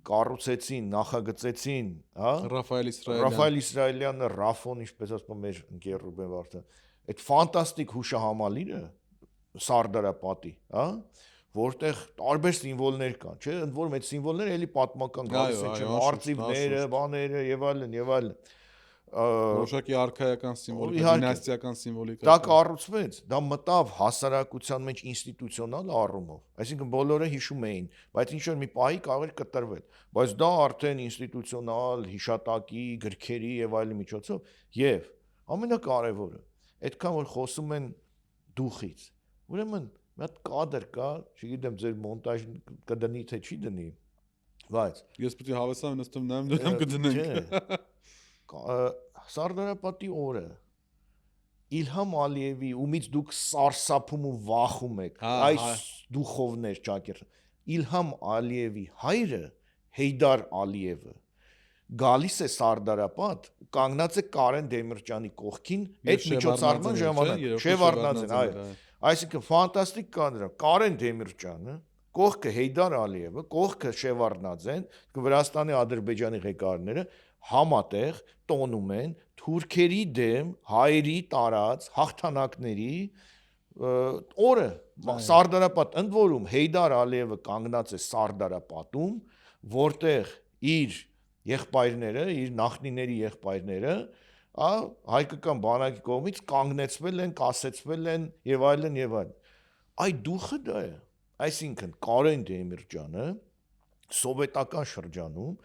կառուցեցին, նախագծեցին, հա, Ռաֆայել Իսրայելյանը, Ռաֆոն, ինչպես ասում մեր ընկեր Ռուբեն Վարդան, այդ ֆանտաստիկ հուշահամալիրը Սարդարապատի, հա, որտեղ տարբեր սիմվոլներ կան, չէ՞, ընդ որում այդ սիմվոլները էլի պատմական գալիս են, չէ՞, արծիվները, բաները եւ այլն։ Որոշակի արքայական սիմվոլիկա, դինաստիական սիմվոլիկա։ Դա կառուցվեց, դա մտավ հասարակության մեջ ինստիտուցիոնալ առումով, այսինքն բոլորը հիշում էին, բայց ինչ որ մի պահի կարող էր կտրվել, բայց դա արդեն ինստիտուցիոնալ, հիշատակի, գրքերի եւ այլն միջոցով, եւ ամենակարևորը, այդքան որ խոսում են դուխից, ուրեմն մի հատ կադր կա, չգիտեմ ձեր մոնտաժ կդնի թե չի դնի, բայց ես պետք է հավեսամ նստում նայեմ դրամ կդնենք։ Սարդարապատի օրը Իլհամ Ալիևի ումից դուք սարսափում ու վախում եք այս դուխովներ ճակեր Իլհամ Ալիևի հայրը Հեյդար Ալիևը գալիս է Սարդարապատ կանգնած է Կարեն Դեմիրճյանի կողքին այդ միջոցառման ժամանակ Շևարդնաձեն այո այսինքն ֆանտաստիկ կադր Կարեն Դեմիրճյանը կողքը Հեյդար Ալիևը կողքը Շևարդնաձեն Վրաստանի Ադրբեջանի ղեկավարները համատեղ տոնում են թուրքերի դեմ հայերի տարած հաղթանակների օրը Սարդարապատ ընդ որում Հեյդար Ալիևը կանգնած է Սարդարապատում որտեղ իր եղբայրները իր նախնիների եղբայրները հայկական բանակի կողմից կանգնեցվել են կասեցվել են եւ այլն այդ դուխը դա է այսինքն Կարեն Դեմիրճյանը սովետական շրջանում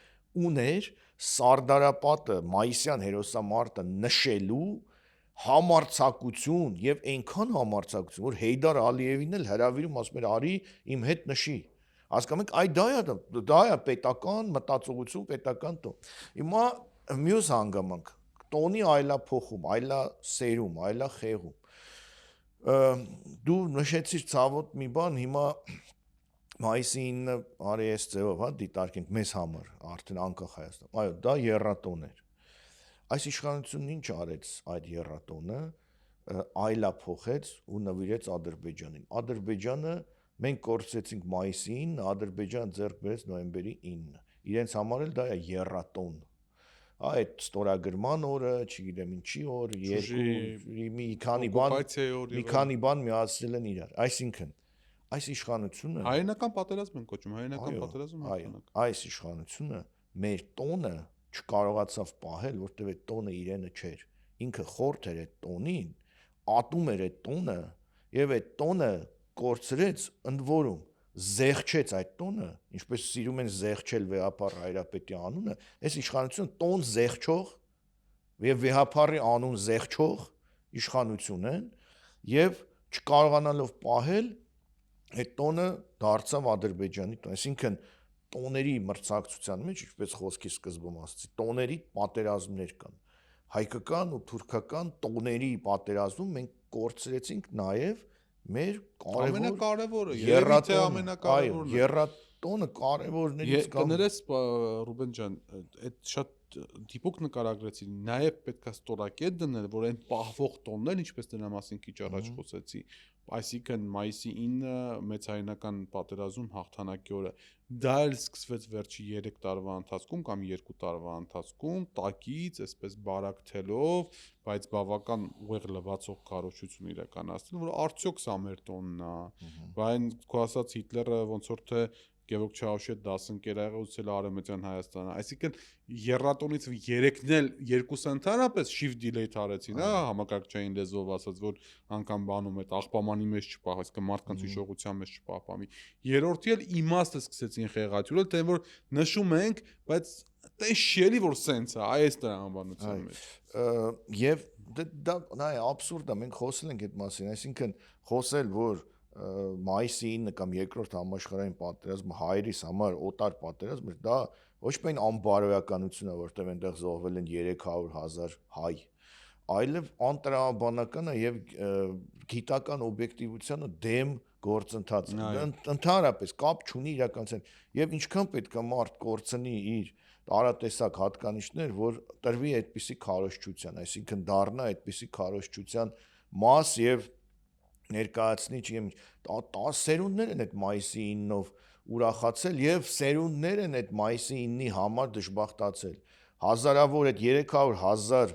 ուներ Սարդարապատը Մայիսյան հերոսամարտը նշելու համարձակություն եւ այնքան համարձակություն որ Հեյդար Ալիևին էլ հրավիրում ասում էր արի իմ հետ նշի հասկանում եք այ դա է պետական մտածողություն պետական տոն հիմա մյուս հանգամանք տոնի այլափոխում այլասերում այլախեղում դու նշեցիր ցավոտ մի բան հիմա Մայիսի 9-ը արի այս ձևով, հա, դիտարկենք մեզ համար, արդեն անկախ Հայաստան։ Այո, դա եռատոն էր։ Այս իշխանությունն ինչ արեց այդ եռատոնը, այլափոխեց ու նվիրեց Ադրբեջանին։ Ադրբեջանը մենք կորցրեցինք մայիսի 9-ը, Ադրբեջանը ձեռք բերեց նոյեմբերի 9-ը։ Իրենց համար էլ դա է եռատոն։ Այդ ստորագրման օրը, չգիտեմ ինչի օր, մի քանի բան միացրել են իրար։ Այսինքն այս իշխանությունը հայերենական պատերազմ են կոչում, հայերենական պատերազմ հաղթանակ։ Այս իշխանությունը մեր տոնը չկարողացավ պահել, որտեղ այդ տոնը իրենը չէր։ Ինքը խորթ էր այդ տոնին, ատում էր այդ տոնը եւ այդ տոնը կորցրեց ընդ որում զեղչեց այդ տոնը, ինչպես սիրում են զեղչել Վեհափառ Հայրապետի անունը, այս իշխանությունը տոն զեղչող եւ Վեհափառի անուն զեղչող իշխանություն են եւ չկարողանալով պահել այդ տոնը դարձավ Ադրբեջանի տոն, այսինքն տոների մրցակցության մեջ, ինչպես խոսքի սկզբում ասացի, տոների պատերազմներ կան։ Հայկական ու թուրքական տոների պատերազմում մենք կորցրեցինք նաև մեր ամենակարևորը, երևի թե ամենակարևորն է։ Եռատոնը կարևորներից կներես Ռուբեն ջան, այդ շատ դիպուկ նկարագրեցի, նաև պետք է ստորակետ դնել, որ այն պահվող տոններ, ինչպես դրա մասին քիչ առաջ խոսեցի, այսինքն մայիսի 9-ը մեծահայնական պատերազմում հաղթանակի օրը, դա էլ սկսվեց վերջի 3 տարվա ընթացքում կամ 2 տարվա ընթացքում, տակից, այսպես բարակթելով, բայց բավական ուղեղ լվացող քարոզչություն իրականացնել, որ արդյոք սա մեր տոնն է, բայց քո ասած Հիտլերը ոնց որ թե Գևորգ Չաուշետ դասընկեր ա եղել ուսել Արևմտյան Հայաստանը, այսինքն երրատոնից 3-ն էլ երկուսը ընդհանրապես shift delete արեցին, հա, համակարգչային լեզվով ասած, որ անգամ բանում այդ աղբամանի մեջ չպահ, այսինքն մարդկանց հիշողության մեջ չպահպանի։ Երրորդի էլ իմաստը սկսեցին խեղաթյուրել, թե որ նշում ենք, բայց տեսշելի որ սենց է, այս տրամաբանության մեջ։ Եվ դա նայ աբսուրդ է, մենք խոսել ենք այդ մասին, այսինքն խոսել, որ մայիսի 9 կամ երկրորդ համաշխարհային պատերազմը հայերիս համար օտար պատերազմ էր, դա ոչ միայն անբարոյականություն է, որտեղ այնտեղ զոհվել են 300,000 հայ, այլև անտրամաբանական է եւ գիտական օբյեկտիվությանը դեմ գործընթաց։ Ընդհանրապես կապ չունի իրականության եւ ինչքան պետք է մարդ կորցնի իր տարատեսակ հատկանիշներ, որ տրվի այդպիսի քարոզչության, այսինքն դառնա այդպիսի քարոզչության մաս եւ ներկայացնի չեմ 10 սերունդներ են այդ մայիսի 9-ով ուրախացել եւ սերունդներ են այդ մայիսի 9-ի համար դժբախտացել հազարավոր այդ 300,000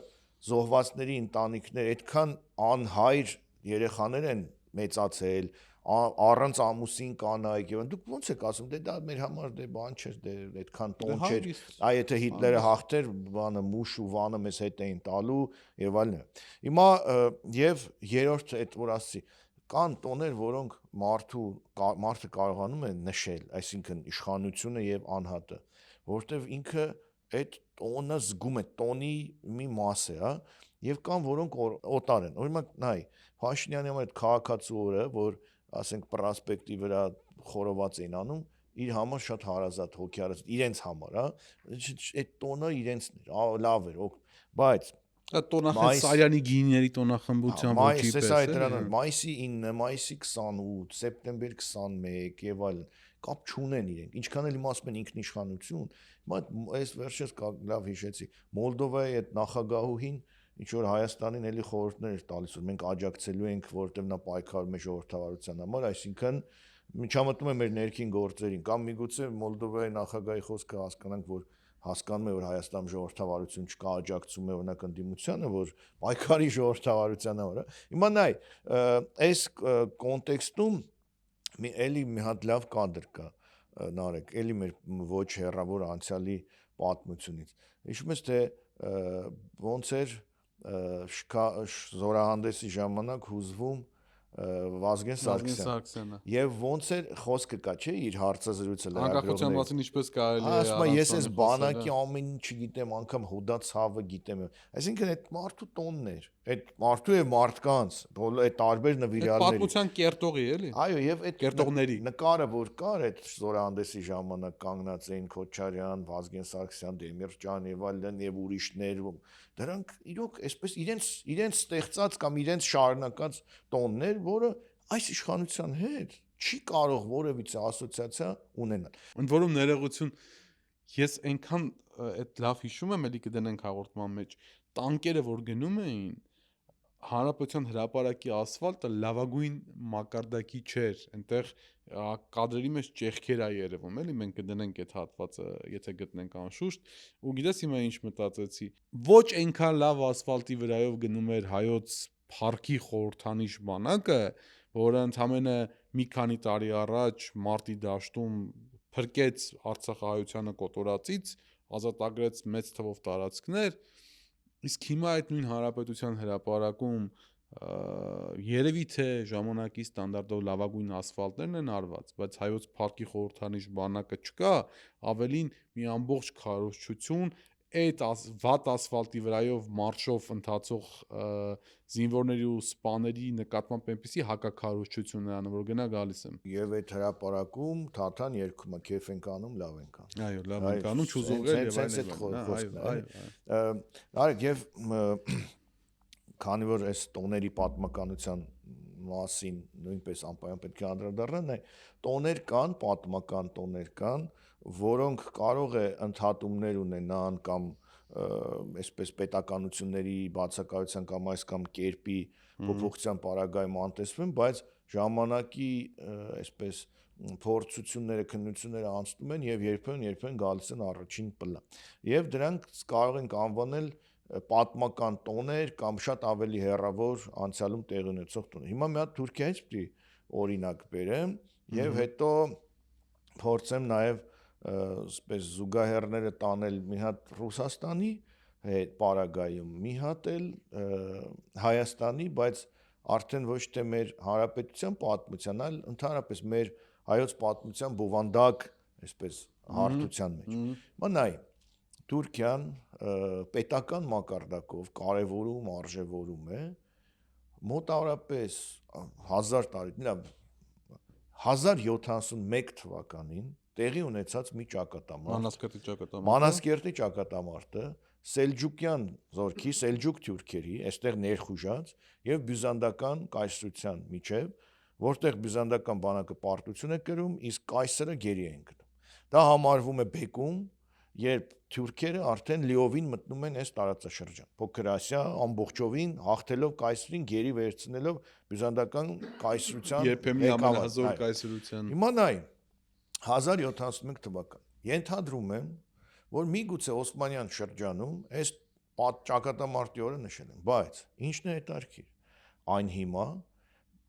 զոհվածների ընտանիքներ այդքան անհայր երեխաներ են մեծացել առանց ամուսին կանայք եւ դուք ո՞նց եք ասում դե դա մեր համար դե բան չէր դե այդքան տոն չէր այ եթե Հիտլերը հաղթեր բանը մուշ ու վանը մեզ հետ էին տալու եւ այլն հիմա եւ երրորդ այդ որ ասի կան տոներ որոնք մարդը կարողանում է նշել այսինքն իշխանությունը եւ անհատը որտեվ ինքը այդ տոնը զգում է տոնի մի մաս է հա եւ կան որոնք օտար են օրինակ նայ Փաշինյանի համար այդ քաղաքացու օրը որ ասենք պրոսպեկտի վրա խորոված էին անում իր համար շատ հարազատ հոգեարած իրենց համար հա այդ տոնը իրենցն էր լավ էր բայց տոնախմբի Սարյանի գինիների տոնախմբության ոչի պես մայիսի 9 մայիսի 28 սեպտեմբեր 21 եւ այլն կապ չունեն իրենք ինչքան էլ ասում են ինքնիշխանություն հիմա այս վերջերս լավ հիշեցի Մոլդովայի այդ նախագահուհին ինչ որ Հայաստանին էլի խորհուրդներ էր տալիս որ մենք աջակցելու ենք որովհետև նա պայքարում է ժողովրդավարության համար այսինքն միջամտում է մեր ներքին գործերին կամ միգուցե Մոլդովայի նախագահի խոսքը հասկանանք որ հասկանում է որ Հայաստանում ժողովրդավարություն չկա աջակցում է օրինակ ընդդիմությանը որ պայքարի ժողովրդավարությանը վրա հիմա նայ այս կոնտեքստում էլի մի հատ լավ կադր կա նարեկ էլի մեր ոչ հեռավոր անցյալի պատմությունից հիշում ես թե ոնց էր զորահանդեսի ժամանակ հուզվում Վազգեն Սարգսյանը եւ ոնց էր խոսքը կա չէ իր հարցազրույցը անկախության մասին ինչպես կարելի է ասում ես այս բանակի ամեն ինչ չգիտեմ անգամ հուդա ցավը գիտեմ այսինքն այդ մարդու տոնն էր այդ մարդու եւ մարդկանց այդ տարբեր նվիրալների պատմության կերտողի էլի այո եւ այդ կերտողների նկարը որ կար այդ զորահանդեսի ժամանակ կանգնած էին Քոչարյան, Վազգեն Սարգսյան, Դեմիրճյան եւ այլն եւ ուրիշներ դրանք իրոք այսպես իրենց ստեղծած կամ իրենց շարունակած տոններ որը այս իշխանության հետ չի կարող որևիցե ասոցիացիա ունենալ։ Ընդ որում ներողություն ես այնքան այդ լավ հիշում եմ էլի կդնենք հաղորդման մեջ տանկերը որ գնում էին Հանրապետության հրապարակի ասֆալտը լավագույն մակարդակի չէր այնտեղ կադրերի մեջ ճեղքեր ա երևում էլի մենք կդնենք այդ հատվածը եթե գտնենք անշուշտ ու գիտես հիմա ինչ մտածեցի ոչ այնքան լավ ասֆալտի վրայով գնում էր հայոց Փարքի խորհրդանիշ բանակը, որը ընդամենը մի քանի տարի առաջ մարտի դաշտում փրկեց Արցախահայությանը կոտորածից, ազատագրեց մեծ թվով տարածքներ, իսկ հիմա այդ նույն հանրապետության հրապարակում երևի թե ժամանակի ստանդարտով լավագույն ասֆալտներն են արված, բայց հայոց Փարքի խորհրդանիշ բանակը չկա, ավելին մի ամբողջ քարոզչություն այդ վատ ասֆալտի վրայով մարշով ընթացող զինվորների ու սպաների նկատմամբ այնպեսի հակաքարոզչություն նրան որ գնա գալիս եմ եւ այդ հրապարակում թաթան երկում է քեֆ ենք անում լավ ենք անում այո լավ ենք անում չուզողել եւ այլն այո եւ քանի որ այս տոների պատմականության մասին նույնպես անպայման պետք է անդրադառնան տոներ կան պատմական տոներ կան որոնք կարող է ընդհատումներ ունենան կամ այսպես պետականությունների բացակայության կամ այս կամ կերպի փոփոխության պարագայում անտեսվում, բայց ժամանակի այսպես փորձությունները, քննությունները անցնում են եւ երբեմն գալիս են առաջին պլան։ Եվ դրանք կարող ենք անվանել պատմական տոներ կամ շատ ավելի հեռավոր անցյալում տեղի ունեցող տոներ։ Հիմա մի հատ Թուրքիայից պիտի օրինակ բերեմ եւ հետո փորձեմ նաեւ այսպես զուգահեռները տանել մի հատ Ռուսաստանի հետ պարագայում, մի հատ էլ Հայաստանի, բայց արդեն ոչ թե մեր հանրապետության պատմության, այլ ընդհանրապես մեր հայոց պատմության բովանդակ, այսպես հարթության մեջ։ Մա նայ Թուրքիան պետական մակարդակով կարևորում, արժևորում է մոտավորապես 1000 տարի, 1071 թվականին տեղի ունեցած մի ճակատամարտ, Մանասկերտի ճակատամարտը Սելջուկյան զորքի, Սելջուկ թուրքերի, այստեղ ներխուժած եւ բյուզանդական կայսրության միջև, որտեղ բյուզանդական բանակը պարտություն է կրում, իսկ կայսրը գերի են գնում։ Դա համարվում է բեկում, երբ թուրքերը արդեն լիովին մտնում են այս տարածաշրջան։ Փոքր Ասիա ամբողջովին հաղթելով կայսրին, գերի վերցնելով բյուզանդական կայսրության երբեմն ամենահզոր կայսրության։ Հիմա նայ 1075 թվական։ Ենթադրում եմ, որ միգուցե Օսմանյան շրջանում այս ճակատամարտի օրը նշել են, բայց ինչն է հետարքիր։ Այն հիմա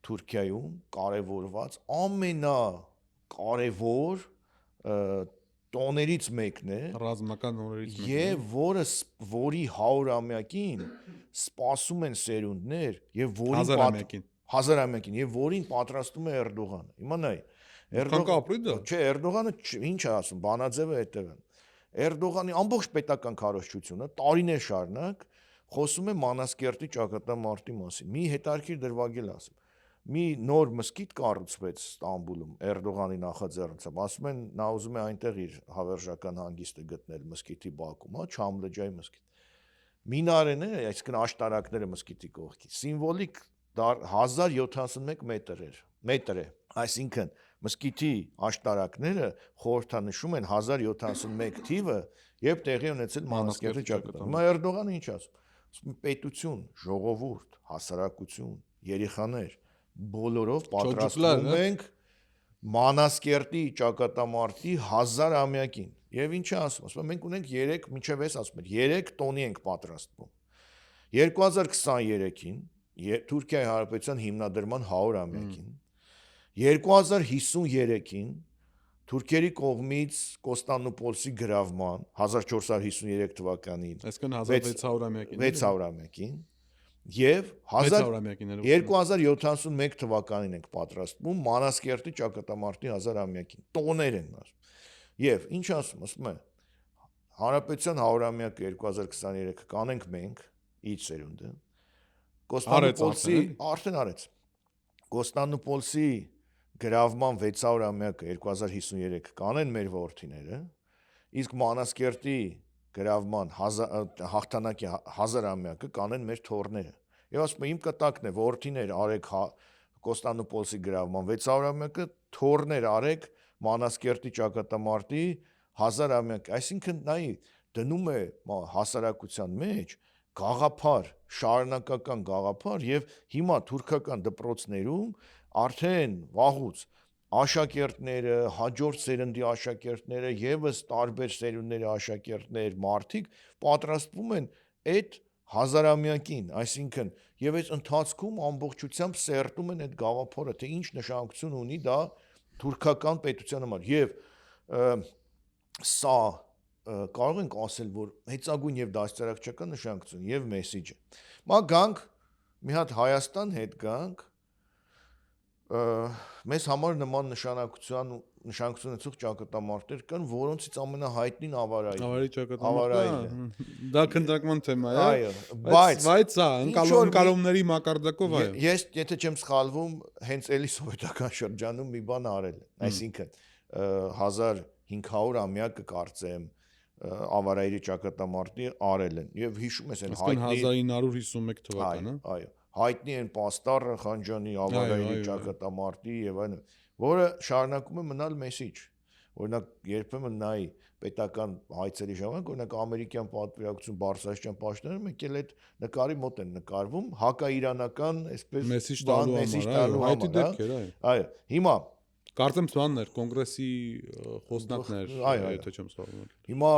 Թուրքիայում կարևորված ամենակարևոր տոներից մեկն է, ռազմական օրերից մեկն է, եւ որի 100-ամյակին սպասում են սերունդներ եւ որին 1000-ամյակին եւ որին պատրաստում է Էրդողանը։ Հիմա նայ, Էրդողանը ինչ է ասում, բանաձևը հետեւն։ Էրդողանի ամբողջ պետական քարոզչությունը տարիներ շարունակ խոսում է Մանասկերտի ճակատամարտի մասին։ Մի հետարքիր դրվագել ասում։ Մի նոր մզկիթ կառուցվեց Ստամբուլում Էրդողանի նախաձեռնությամբ, ասում են նա ուզում է այնտեղ իր հավերժական հանգիստը գտնել մզկիթի բակում, հա, Չամլջայի մզկիթ։ Մինարեները, այսինքն աշտարակները մզկիթի կողքի, սիմվոլիկ 1071 մետր է, այսինքն մզկիթի աշտարակները խորհրդանշում են 1071 թիվը, երբ տեղի ունեցել Մանասկերտի ճակատամարտ։ Հիմա Էրդողանը ինչ ասում։ Ասում պետություն, ժողովուրդ, հասարակություն, երեխաներ բոլորով պատրաստվում ենք Մանասկերտի ճակատամարտի 1000-ամյակին։ Եվ ինչ է ասում, ասում մենք ունենք 3, մինչև էս ասում են 3 տոնի ենք պատրաստվում։ 2023-ին Թուրքիայի Հանրապետության հիմնադրման 100-ամյակին, 2053-ին թուրքերի կողմից Կոստանդնուպոլսի գրավման 1453 թվականին, այսինքն 1600-ամյակին, 600-ամյակին եւ 2071 թվականին ենք պատրաստվում Մանասկերտի ճակատամարտի 1000-ամյակին։ Տոներ են ասում։ Եվ ինչ ասում է, Հանրապետության 100-ամյակը 2023-ը կանենք մենք, իր սերունդը, Կոստանդնուպոլսի արդեն արեց։ Կոստանդնուպոլսի գրավման 600-ամյակը 2053 կանեն մեր որդիները, իսկ Մանասկերտի գրավման հաղթանակի 1000-ամյակը կանեն մեր թոռները։ Եվ ասում եմ իմ կտակն է, որդիներ արեք Կոստանդնուպոլսի գրավման 600-ամյակը, թոռներ արեք Մանասկերտի ճակատամարտի 1000-ամյակը։ Այսինքն նայ դնում է հասարակության մեջ գաղափար, շարունակական գաղափար եւ հիմա թուրքական դպրոցներում արդեն վաղուց աշակերտները, հաջորդ սերնդի աշակերտները եւս տարբեր սերունդների աշակերտներ, մարդիկ պատրաստվում են այդ 1000-ամյակին, այսինքն եւ այս ընթացքում ամբողջությամբ սերտում են այդ գաղափարը, թե ինչ նշանակություն ունի դա թուրքական պետության համար եւ սա կարող ենք ասել, որ մեծագույն եւ դաստիարակչական նշանակություն եւ մեսիջ է։ Մա գանք մի հատ Հայաստան հետ գանք, մեզ համար նման նշանակություն ունեցող ճակատամարտեր կան, որոնցից ամենահայտնին Ավարայի ճակատամարտը, դա քննարկման թեմա է, այո, բայց սա ընկալումների մակարդակով այո։ Ես եթե չեմ սխալվում, հենց էլի սովետական շրջանում մի բան արել են, այսինքն 1500-ամյակը կարծեմ Ավարայի ճակատամարտի արել են եւ հիշում ես այն հայտնի 1951 թվականը, այո, հայտնի են Պաստառը, Խանջանի, Ավարայի ճակատամարտի եւ այլն, որը շարունակում է մնալ մեսիջ, Օրինակ երբեմն նայ պետական հայցերի ժամանակ օրինակ ամերիկյան պատվիրակություն Բարսաշյան պաշտոնները մեկ էլ այդ նկարի մոտ են նկարվում հակաիրանական այսպես մեսիջ տալու համար, հայտի դեպքեր, այո հիմա կարծեմ սրաններ կոնգրեսի խոսնակներ, եթե չեմ սխալվում։ Հիմա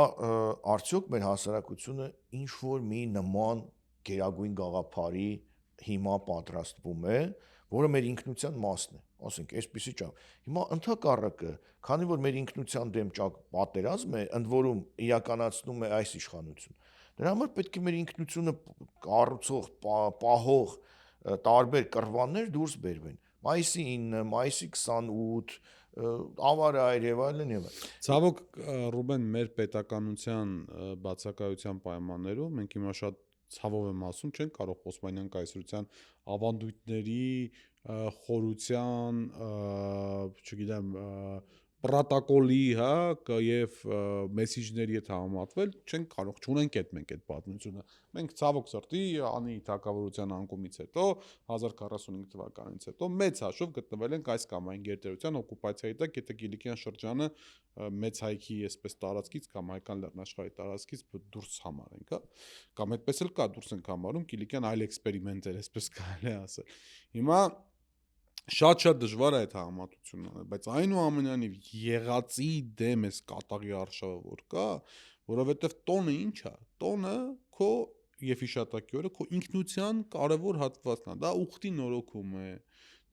արդյոք մեր հասարակությունը ինչ որ մի նման գերագույն գաղափարի հիմա պատրաստվում է, որը մեր ինքնության մասն է, ասենք, այսպեսի ճա։ Հիմա ընդհակառակը, քանի որ մեր ինքնության դեմ պատերազմ է, ընդ որում իրականացնում է այս իշխանությունը, դրա համար պետք է մեր ինքնությունը կառուցող, պահող տարբեր կռվաններ դուրս բերվեն։ Մայիսի 9, մայիսի 28, ավարայր եւ այլն եւ այլն։ Ցավոք Ռուբեն մեր պետականության բացակայության պայմաններում մենք հիմա շատ ցավով եմ ասում, չենք կարող Օսմանյան կայսրության ավանդույթների խորության, չգիտեմ, պրոտոկոլի, հա, եւ մեսիջների հետ համատվել, չենք կարող, չունենք մենք այդ պատմությունը։ Մենք ցավոք սրտի անի թակավորության անկումից հետո 1045 թվականից հետո մեծ հաշվով գտնվել ենք այս կամ այն գերտերության օկուպացիայի տակ, եթե Կիլիկյան շրջանը մեծ հայքի այսպես տարածքից կամ հայկական լեռնաշխարհի տարածքից դուրս համարենք, հա, կամ այդպես էլ կա դուրս ենք համարում Կիլիկյան այլ էքսպերիմենտեր, այսպես կարելի է ասել։ Հիմա շատ դժվար է այդ համատությունը անել, բայց այնուամենայնիվ եղածի դեմ էս կատաղի արշավը որ կա, որովհետև տոնը ինչ է, տոնը քո եւ հիշատակի օրը քո ինքնության կարևոր հատվածն է, դա ուխտի նորոգում է,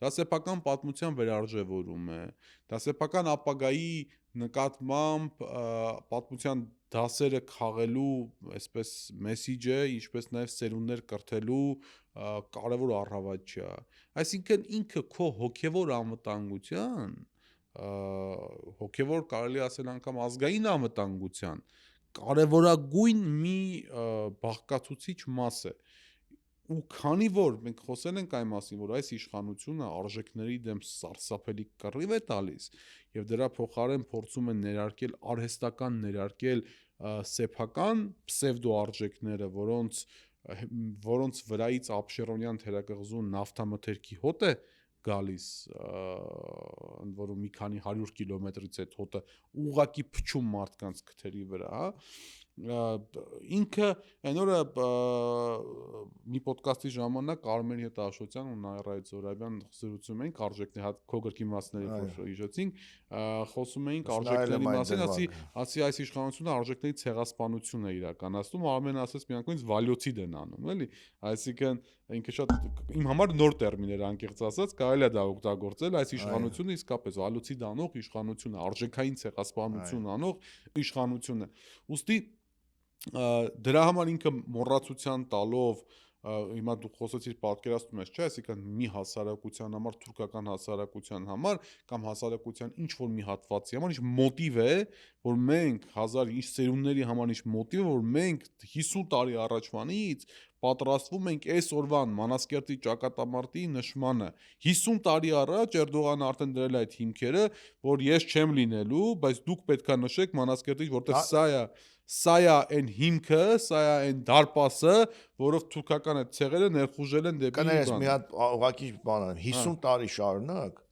դա սեփական պատմության վերարժևորում է, դա սեփական ապագայի նկատմամբ պատմության դասերը քաղելու այսպես մեսիջ է, ինչպես նաև սերունդներ կրթելու կարևոր առավաճ է։ Այսինքն ինքը քո հոգևոր անվտանգության, հոգևոր կարելի ասել անգամ ազգային անվտանգության կարևորագույն մի բաղկացուցիչ մաս է։ Ու քանի որ մենք խոսել ենք այն մասին, որ այս իշխանությունը արժեքների դեմ սարսափելի կռիվ է տալիս եւ դրա փոխարեն փորձում են ներարկել արհեստական ներարկել սեփական պսևդո արժեքները, որոնց վրայից Աբշերոնյան թերակղզու նավթամթերքի հոտ է գալիս, ընդ որում մի քանի 100 կիլոմետրից այդ հոտը ուղղակի փչում մարդկանց քթերի վրա, ինքը այն օրը մի ոդկասթի ժամանակ Արմենի հետ Աշոտյան ու Նայրայից Զորաբյան զրուցում էինք արժեքների քո գրքի մասների որ հիշեցինք, խոսում էինք արժեքների մասին, ասի այս իշխանությունը արժեքների ցեղասպանություն է իրականացնում, Արմենը ասեց մի անգամից վալյոցիդ են անում, էլի, այսինքն ինքը շատ իմ համար նոր տերմին էր անկեղծ ասած, կարելի է դա օգտագործել, այս իշխանությունը իսկապես վալյոցիդ անող իշխանություն է, արժեքային ցեղասպանություն անող իշխանություն է։ Ուստի դրա համար ինքը մոռացության տալով հիմա դու խոսեցիր պատկերացնում ես, չէ՞, այսինքն մի հասարակության համար, թուրքական հասարակության համար կամ հասարակության ինչ որ մի հատվածի համար ինչ մոտիվ է, որ մենք 1000 ինչ սերունդների համար ինչ մոտիվ է, որ մենք 50 տարի առաջվանից պատրաստվում ենք այսօրվան Մանասկերտի ճակատամարտի նշմանը։ 50 տարի առաջ Էրդողանը արդեն դրել է այդ հիմքերը, որ ես չեմ լինելու, բայց դուք պետքա նշեք Մանասկերտից, որտեղ սա է այն հիմքը, սա է այն դարպասը, որով թուրքական այդ ցեղերը ներխուժել են դեպի Կներես մի հատ ուղղակի բան եմ 50 տարի շարունակ,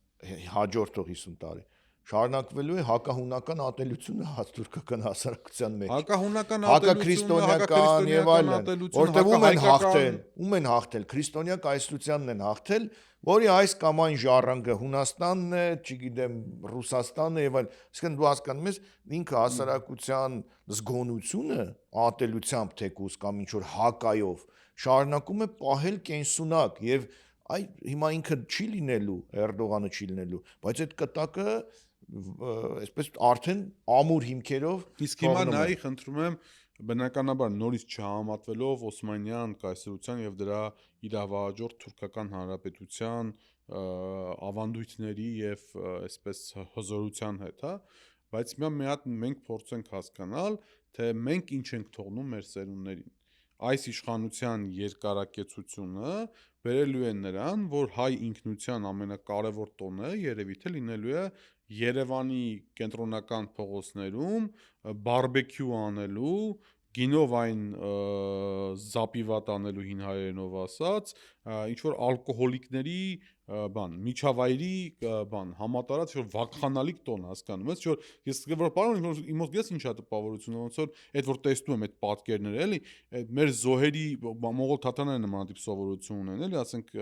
հաջորդող 50 տարի շարունակվելու է հակահունական ատելությունը թուրքական հասարակության մեջ։ Հակահունական հակաքրիստոնեական եւ այլն, որտեղ ում են հաղթել, քրիստոնյա կայսրությանն են հաղթել, որի այս կամ այն ժառանգը Հունաստանն է, չգիտեմ, Ռուսաստանն է եւ այլն։ Այսինքն դու հասկանում ես, ինքը հասարակության զգոնությունը ատելությամբ թեկուս կամ ինչ որ հակայով շարունակում է պահել կենսունակ եւ այ հիմա ինքը չի լինելու, Էրդողանը չի լինելու, բայց այդ կտակը այսպես արդեն ամուր հիմքերով իսկ հիմա նայի խնդրում եմ բնականաբար նորից չհամատվելով Օսմանյան կայսրության եւ դրա իրավահաջորդ թուրքական հանրապետության ավանդույթների եւ այսպես հզորության հետ, հա, բայց մի հատ մենք փորձենք հասկանալ, թե մենք ինչ ենք թողնում մեր սերունդներին։ Այս իշխանության երկարակեցությունը բերելու է նրան, որ հայ ինքնության ամենակարևոր տոնը երևի թե լինելու է Երևանի կենտրոնական փողոցներում բարբեկյու անելու, գինով այն զապիվատ անելու հին հայերենով ասած, ինչ որ ալկոհոլիկների բան, միջավայրի բան, համատարած որ վակխանալիք տոն հասկանում ես, որ ես որ բանը իմ մոտ գես ինչա տպավորությունը, ոնց որ այդ որ տեսնում եմ այդ պատկերները, էլի, մեր զոհերի Մողոլ թաթարները նմանատիպ սովորություն ունեն, էլի, ասենք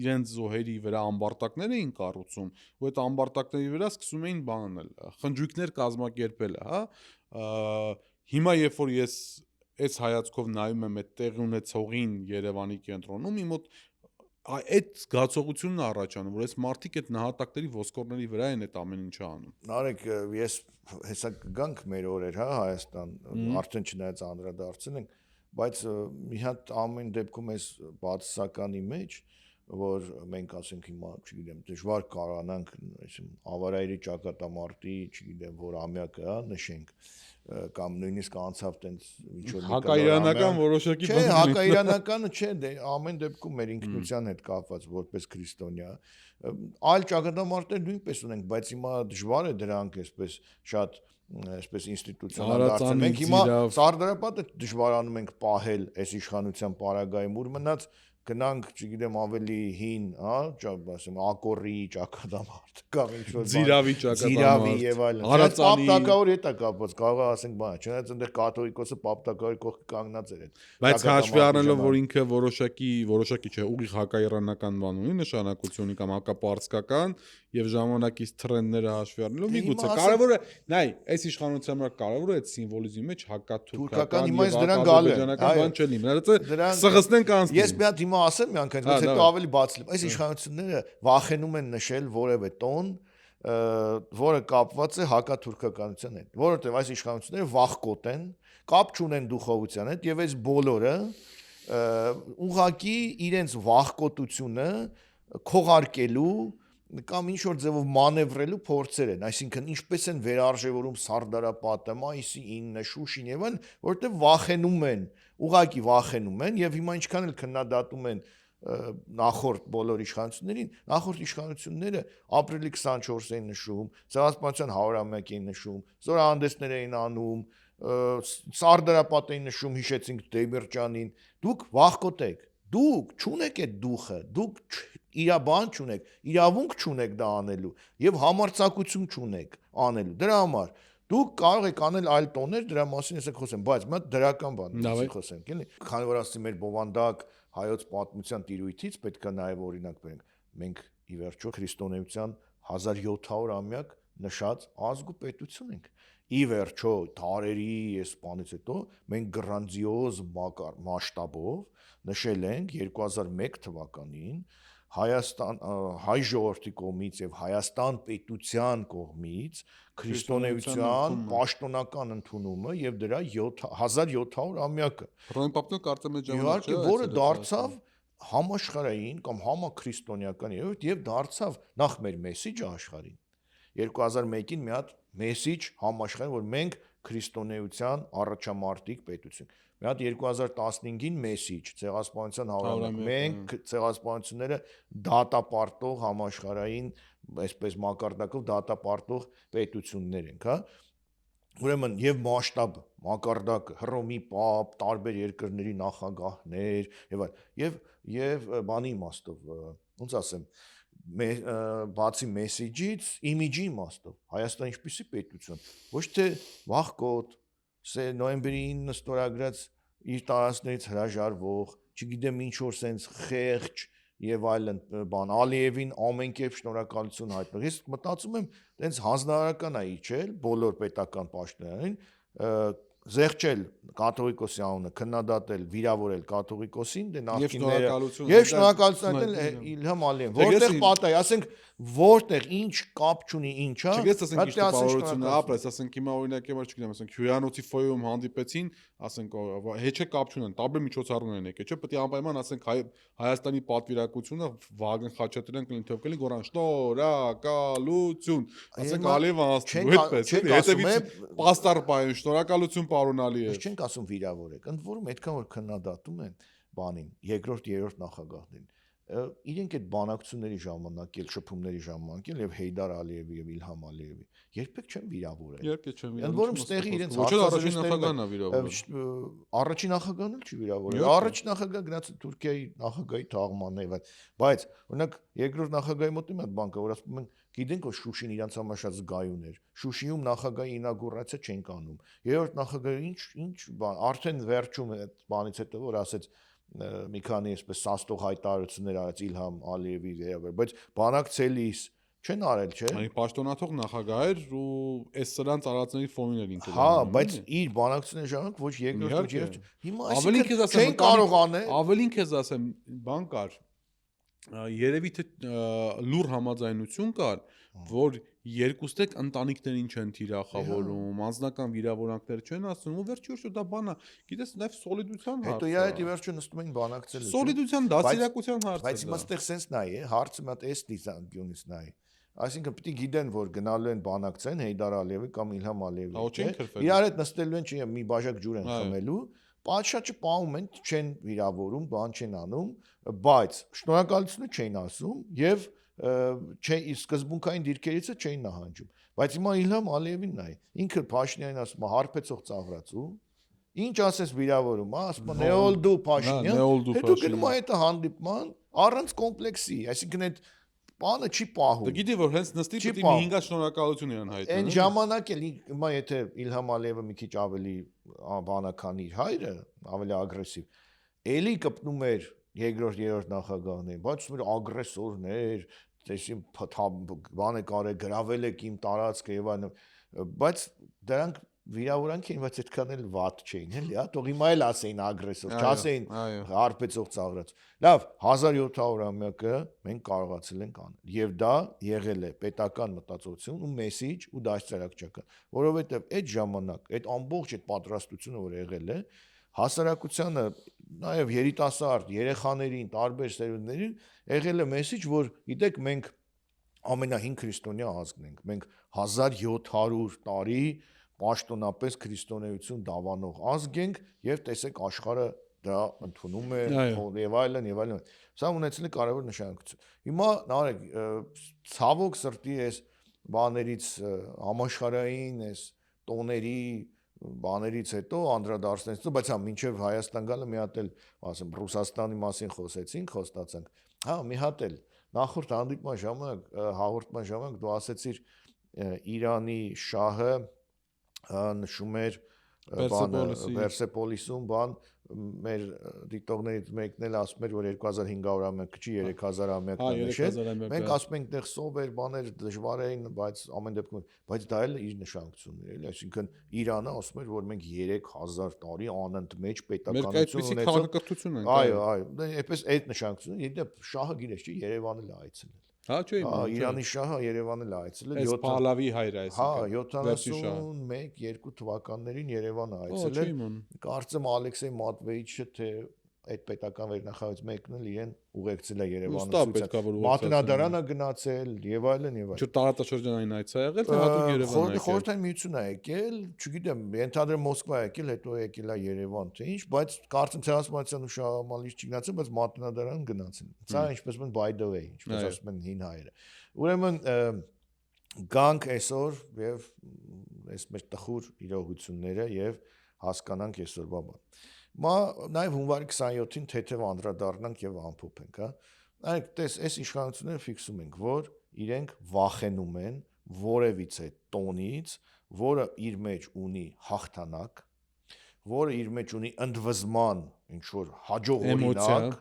իրենց զոհերի վրա ամբարտակներ էին կառուցում, ու այդ ամբարտակների վրա սկսում էին բան անել, խնջույքներ կազմակերպել, հա, հիմա երբ որ ես այս հայացքով նայում եմ այդ տեղի ունեցողին Երևանի կենտրոնում, իմ մոտ այդ զգացողությունն առաջանում, որ այս մարդիկ այդ նահատակների ոսկորների վրա են այդ ամեն ինչը անում։ Նարեկ, ես հեսա կգանք մեր օրեր, հա, Հայաստան, արդեն չնայած անդրադարձել ենք, բայց մի հատ ամեն դեպքում այս բացասականի մեջ, որ մենք ասենք հիմա, չգիտեմ, դժվար կարողանանք ավարայրի ճակատամարտի, չգիտեմ, որ ամյակը, հա, նշենք, կամ նույնիսկ անցավ տենց ինչ որ հակաիրանական որոշակի չէ, հակաիրանականը չէ, դե ամեն դեպքում մեր ինքնության հետ կապված որպես քրիստոնյա այլ ճակատամարտներ նույնպես ունենք, բայց հիմա դժվար է դրանք այսպես շատ այսպես ինստիտուցիոնալ դարձնել։ Մենք հիմա Սարդարապետը դժվարանում ենք պահել այս իշխանության պարագայում, ուր մնաց գնանք, չգիտեմ, ավելի հին, հա, ասեմ, ակորի ճակատամարտ կամ ինչ որ Ձիրավի ճակատամարտ, Ձիրավի եւ այլն։ Արածանի Պապտակավոր հետ է կապված, կարող է ասենք, բան, չնայած այնտեղ կաթողիկոսը պապտակավորի կողքը կանգնած էր այդ։ Բայց հաշվի առնելով, որ ինքը որոշակի չէ, ուղիղ հակաիրանական բան ունի, նշանակություն ունի կամ հակապարսկական եւ ժամանակից տրենդները հաշվի առնելով, միգուցե կարևորը, նայ, այս իշխանության համար կարևորը այդ սիմվոլիզմի մեջ հակաթուրքական եւ ադրբեջանական բան չլինի։ Մնացածը սղսնենք անցնի։ Ես մի հատ հիմա ասեմ մի անգամ, բայց հետո ավելի բացլեմ։ Այս իշխանությունները վախենում են նշել որևէ տոն, որը կապված է հակաթուրքականության հետ, որովհետեւ այս իշխանությունները վախկոտ են, կապ չունեն դուխովության հետ եւ այս բոլորը ուղղակի իրենց վախկոտությունը քողարկելու կամ ինչ որ ձևով մանևրելու փորձեր են, այսինքն ինչպես են վերարժևորում Սարդարապետը, Մայիսի 9-ը, Շուշին եւ այլն, որովհետեւ վախենում են, ուղղակի վախենում են եւ հիմա ինչքան էլ քննադատում են նախորդ բոլոր իշխանություններին, նախորդ իշխանությունները ապրիլի 24-ը էին նշում, Ցեղասպանության 100-ամյակը էին նշում, զորահանդեսներ էին անում, Սարդարապետը էին նշում, հիշեցինք Դեմիրճանին, դուք վախկոտ եք, դուք չունեք այդ դուխը, դուք իրավաբան չունեք, իրավունք չունեք դա անելու եւ համարձակություն չունեք անելու։ Դրա համար դուք կարող եք անել այլ տոներ, դրա մասին ես խոսեմ, բայց մի հատ դրական բան խոսենք, էլի։ Քանի որ ասի մեր բովանդակ հայոց պատմության տիրույթից պետք է նաեւ օրինակ բերենք։ Մենք ի վերջո քրիստոնեության 1700-ամյակ նշած ազգ ու պետություն ենք։ Ի վերջո տարերի այս բանից հետո մենք գրանձիոզ մասշտաբով նշել ենք 2001 թվականին Հայաստան հայ ժողովրդի կողմից եւ Հայաստան պետության կողմից քրիստոնեության պաշտոնական ընդունումը եւ դրա 1700-ամյակը։ Ռոմեն Պապտոն կարծեմ է ժամանակ իհարկե, որը դարձավ համաշխարհային կամ համաքրիստոնեական եւ դարձավ նախ մեր մեսիջը աշխարհին 2001-ին մի հատ մեսիջ համաշխարհային, որ մենք քրիստոնեության առաջամարտիկ պետություն։ Մի հատ 2015-ին մեսիջ ցեղասպանության 100-ամյակ։ Մենք ցեղասպանությունները դատապարտող համաշխարհային, այսպես մակարդակով դատապարտող պետություններ ենք, հա։ Ուրեմն եւ մասշտաբ մակարդակը Հռոմի պապ, տարբեր երկրների նախագահներ եւ այլ եւ բանի իմաստով, ոնց ասեմ, բացի մեսիջից, իմիջի իմաստով Հայաստան ինչպիսի պետություն, ոչ թե վախկոտ, նոյեմբերի 9-ը ստորագրած իր տարածքներից հրաժարվող, չգիտեմ ինչ որ sense խեղճ եւ այլն բան, Ալիևին ամենքեւ շնորհակալություն հայտնող։ Ես մտածում եմ, տենց հանձնարարական է իջել բոլոր պետական պաշտոնյաներին, զեղչել կաթողիկոսի անունը, քննադատել, վիրավորել կաթողիկոսին, դե նախկինները եւ շնորհակալություն այդել Իլհամ Ալիևին, որտեղ պատահի, ասենք որտեղ ինչ կապ չունի ինչա, չգես ասենք ինչ տպավորությունը ապրես, ասենք հիմա օրինակ եմ, չգիտեմ, ասենք հյուրանոցի ֆոյում հանդիպեցին, ասենք հեչե կապ չունեն, տարբեր միջոցառումներ են եկել, չէ՞, պետք է անպայման ասենք Հայաստանի պատվիրակությունը Վագն Խաչատրյան կլինի կլի գորան շնորհակալություն, ասենք Ալիևը անցնի, այդպես, հետևից պաստառ պայեն շնորհակալություն պարոն Ալիև։ Ես չենք ասում վիրավորեք, ընդ որում այդքան որ քննադատում են բանին, երկրորդ, երրորդ նախագահներին։ իրենք այդ բանակցությունների ժամանակ էլ շփումների ժամանակ էլ եւ Հեյդար Ալիևի եւ Իլհամ Ալիևի երբեք չեն վիրավորել։ Երբեք չեմ Ընդ որում ստեղի իրենց ոչ էլ առաջին նախագահն է վիրավորել։ Առաջին նախագահն էլ չի վիրավորել։ Յոթ է։ Առաջին նախագահը գնաց Թուրքիայի նախագահի թաղմանն է, բայց օրինակ երկրորդ նախագահի մոտ իմ այդ բանկը, որ ասում են, գիտենք որ Շուշին իրանց համար շատ զգայուն էր։ Շուշիում նախագահի ինագուրացիա չենք անում։ Երրորդ նախագահը ինչ բան, արդեն վերջում այդ բանից հետո որ ասեց մի քանի այսպես սաստող հայտարարություններ արեց Իլհամ Ալիևի վերաբերյալ, բայց բանակցելիս չեն արել, չէ՞։ Այն պաշտոնաթող նախագահ էր ու այս սրանց արածների ֆոնին էր ինքը։ Հա, բայց իր բանակցությունների ժամանակ ոչ երկրորդ ու երրորդ։ Հիմա Ավելին քեզ ասեմ, չեն կարող անել։ Ավելին քեզ ասեմ, բան կար։ Երևի թե լուր համաձայնություն կար, որ երկուստեք ընտանիքներին չեն թիրախավորում, անձնական վիրավորանքներ չեն ասում, ու վերջի վերջո դա բան է, գիտես, նաև սոլիդության հարց Հետո է։ իհարկե վերջում նստում էին բանակցել։ Սոլիդության, դաստիարակության հարց է։ Բայց հիմա ստեղ sense նայ է, հարցը մատ էս դիզանգյունից նայ։ Այսինքն պիտի գիտեն, որ գնալու են բանակցեն Հեյդար Ալիևի կամ Իլհամ Ալիևի։ Իրար հետ նստելու են, չի մի բաժակ ջուր են խմելու, պատշաճը պահում են, չեն վիրավորում, բան չեն անում, բայց շնորհակալությունը չեն ասում եւ սկզբունքային դիրքերիցը չէին նահանջում, բայց հիմա Իլհամ Ալիևին նայ, ինքը Փաշինյանին ասում է հարբեցող ծաղրացու, ինչ ասես վիրավորում, ասում է նեոլդու Փաշինյան, հետո գնում է այդ հանդիպման առանց կոմպլեքսի, այսինքն այդ բանը չի պահում։ Դե գիտի որ հենց նստի պիտի մի 5 շնորհակալություն իրան հայտնել։ Այն ժամանակ էլ հիմա եթե Իլհամ Ալիևը մի քիչ ավելի բանական իր հայրը, ավելի ագրեսիվ, էլի կպնում էր երկրորդ երրորդ նախագահներին, բայց մեր ագրեսորներ, տեսին բան է կարել, գրավել եք իմ տարածքը եւ այլն, բայց դրանք վիրավորանք էին, բայց այդքան էլ վատ չէին, էլի, հա, թող հիմա էլ ասեին ագրեսոր, չասեին հարբեցող ծաղրած։ Լավ, 1700-ամյակը մենք կարողացել ենք անել, եւ դա եղել է պետական մտածողություն ու մեսիջ ու դաստիարակչական, որովհետեւ այդ ժամանակ, այդ ամբողջ այդ պատրաստությունը, որ եղել է, հասարակությանը, նաեւ երիտասարդ երեխաներին, տարբեր սերունդներին եղել է մեսիջ, որ գիտեք մենք ամենահին քրիստոնյա ազգն ենք, մենք 1700 տարի պաշտոնապես քրիստոնեություն դավանող ազգ ենք եւ տեսեք աշխարհը դա ընդունում է եւ այլն եւ այլն։ Սա ունեցել է կարևոր նշանակություն։ Հիմա նարեկ ցավոք սրտի էս բաներից համաշխարհային էս տոների բաներից հետո անդրադարձնեցին, բայց հա մինչև Հայաստան գալը մի հատ էլ, ասեմ, Ռուսաստանի մասին խոսեցինք, խոստացանք։ Հա, մի հատ էլ նախորդ հանդիպման ժամանակ, հաղորդման ժամանակ դու ասեցիր Իրանի շահը նշում էր Պերսեպոլիսում բան մեր դիտողներից մեկն էլ ասում էր որ 2500-ամյակը չի 3000-ամյակն է նշել մենք ասում ենք դեռ սովեր բաներ դժվար էին բայց ամեն դեպքում բայց դա էլ իր նշանակությունն էր էլի այսինքն Իրանը ասում էր որ մենք 3000 տարի անընդմեջ պետականություն ունեցող այո այդպես այդ նշանակությունը իդեպ շահը գիրես չի Երևանը լա այցելել Հա չէ Իրանի շահը Երևանը լա այցելել 7 Փալավի հայրը այսինքն 71-2 թվականներին Երևանը այցելել կարծեմ Ալեքսեյ Մատվեիչը թե այդ պետական վերնախավից մեկն էլ իրեն ուղեկցել է Երևանը Մատնադարանը գնացել եւ այլն եւ այլն տարածաշրջանային այց է եղել թե հատուկ Երևան է Խորհրդային միություն է եկել չգիտեմ ենթադրեմ Մոսկվա եկել հետո եկել է Երևան թե ինչ բայց կարծեմ ցեղասպանության ու շահամալից չգնացել բայց Մատնադարան գնացել սա ինչպես մեն by the way ինչպես ասում են հին հայերը ուրեմն գանք այսօր եւ այս մեր տխուր իրողությունները եւ հասկանանք այսօրվա բան Մա նաև հունվարի 27-ին թեթև անդրադառնանք եւ ամփոփենք, հա։ Այդ տես այս իշխանությունները ֆիքսում ենք, որ իրենք վախենում են որևիցե տոնից, որը իր մեջ ունի հաղթանակ, որը իր մեջ ունի ընդվզման ինչ որ հաջող օրինակ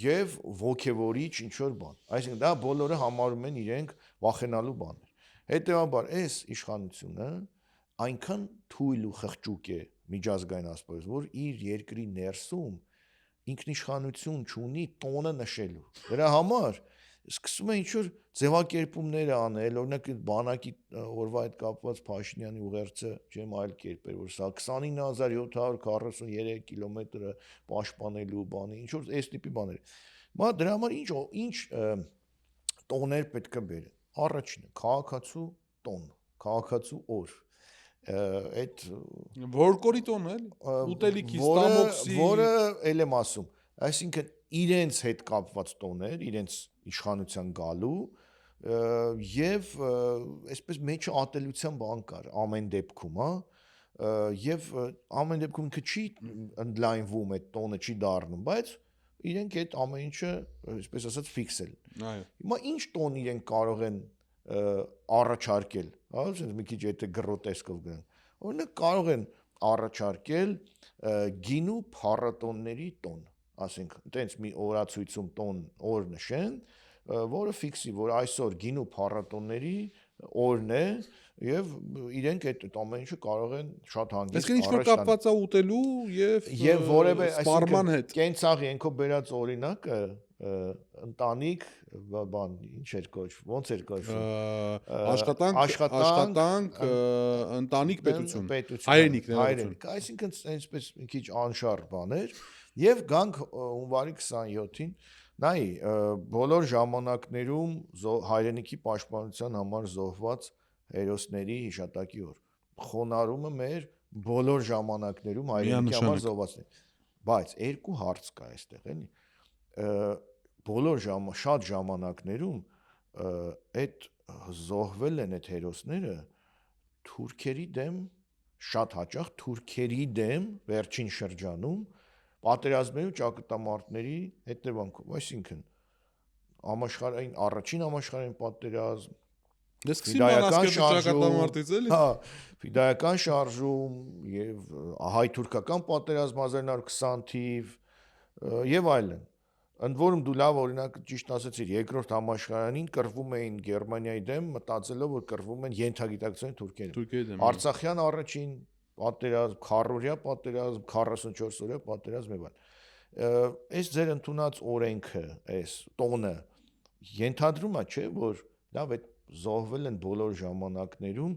եւ ոգեվորիչ ինչ որ բան։ Այսինքն դա բոլորը համարում են իրենք վախենալու բաներ։ Հետեւաբար այս իշխանությունը այնքան թույլ ու խղճուկ է միջազգային ասպարեզ, որ իր երկրի ներսում ինքնիշխանություն չունի տոնը նշելու։ Դրա համար սկսում է ինչ-որ ձևակերպումներ անել, օրինակ բանակի օրվա հետ կապված Փաշինյանի ուղերձը, չեմ այլ կերպեր, որ սա 29743 կիլոմետրը պաշտպանելու բանի, ինչ-որ այս տիպի բաներ։ Մա դրա համար ինչ տոներ պետք է բերեն։ Առաջինը քաղաքացու տոն, քաղաքացու օր այդ որ կորիտոն էլ ուտելիքի ստամոքսի որը էլ եմ ասում այսինքն իրենց հետ կապված տոներ, իրենց իշխանության գալու եւ այսպես մեջը ատելության բան կար ամեն դեպքում, եւ ամեն դեպքում ինքը չի ընդլայնվում այդ տոնը չի դառնում, բայց իրենք այդ ամեն ինչը, այսպես ասած, ֆիքսել։ Այո։ Հիմա ինչ տոն իրենք կարող են առաջարկել, հա, ասես մի քիչ եթե գրոտեսկով գնանք։ Օրինակ կարող են առաջարկել գինու փառատոնների տոն, ասենք, այտենց մի օրացույցում տոն օր նշեն, որը ֆիքսի, որ այսօր գինու փառատոնների օրն է եւ իրենք այդ ամեն ինչը կարող են շատ հանգիստ Այսինքն ինչ որ կապված է ուտելու եւ որևէ սպառման հետ կենցաղի ենքով բերած օրինակը ընտանիք բան ինչ էր կոչվում ոնց էր կոչվում աշխատանք ընտանիք պետություն հայրենիք այսինքն այսպես մի քիչ անշարժ բաներ եւ գանք հունվարի 27-ին նայ բոլոր ժամանակներում հայրենիքի պաշտպանության համար զոհված հերոսների հիշատակի օր խոնարհումը մեր բոլոր ժամանակներում հայրենիքի համար զոհվածներ բայց երկու հարց կա այստեղ էլի բոլոր շատ ժամանակներում այդ զոհվել են այդ հերոսները թուրքերի դեմ շատ հաճախ թուրքերի դեմ վերջին շրջանում պատերազմների ու ճակատամարտների հետևանքով այսինքն առաջին համաշխարհային պատերազմ ֆիդայական շարժում եւ հայ-թուրքական պատերազմ 1920 թիվ եւ այլն ընդ որում դու լավ օրինակ ճիշտ ասացիր երկրորդ համաշխարհային կռվում էին Գերմանիայի դեմ մտածելով որ կռվում են ենթագիտակցային թուրքերի դեմ Արցախյան առաջին պատերազմ քարորյա պատերազմ 44 օրյա պատերազմ եւ այլն այս ձեր ընդունած օրենքը այս տոնը ենթադրում է չէ որ լավ այդ զոհվել են բոլոր ժամանակներում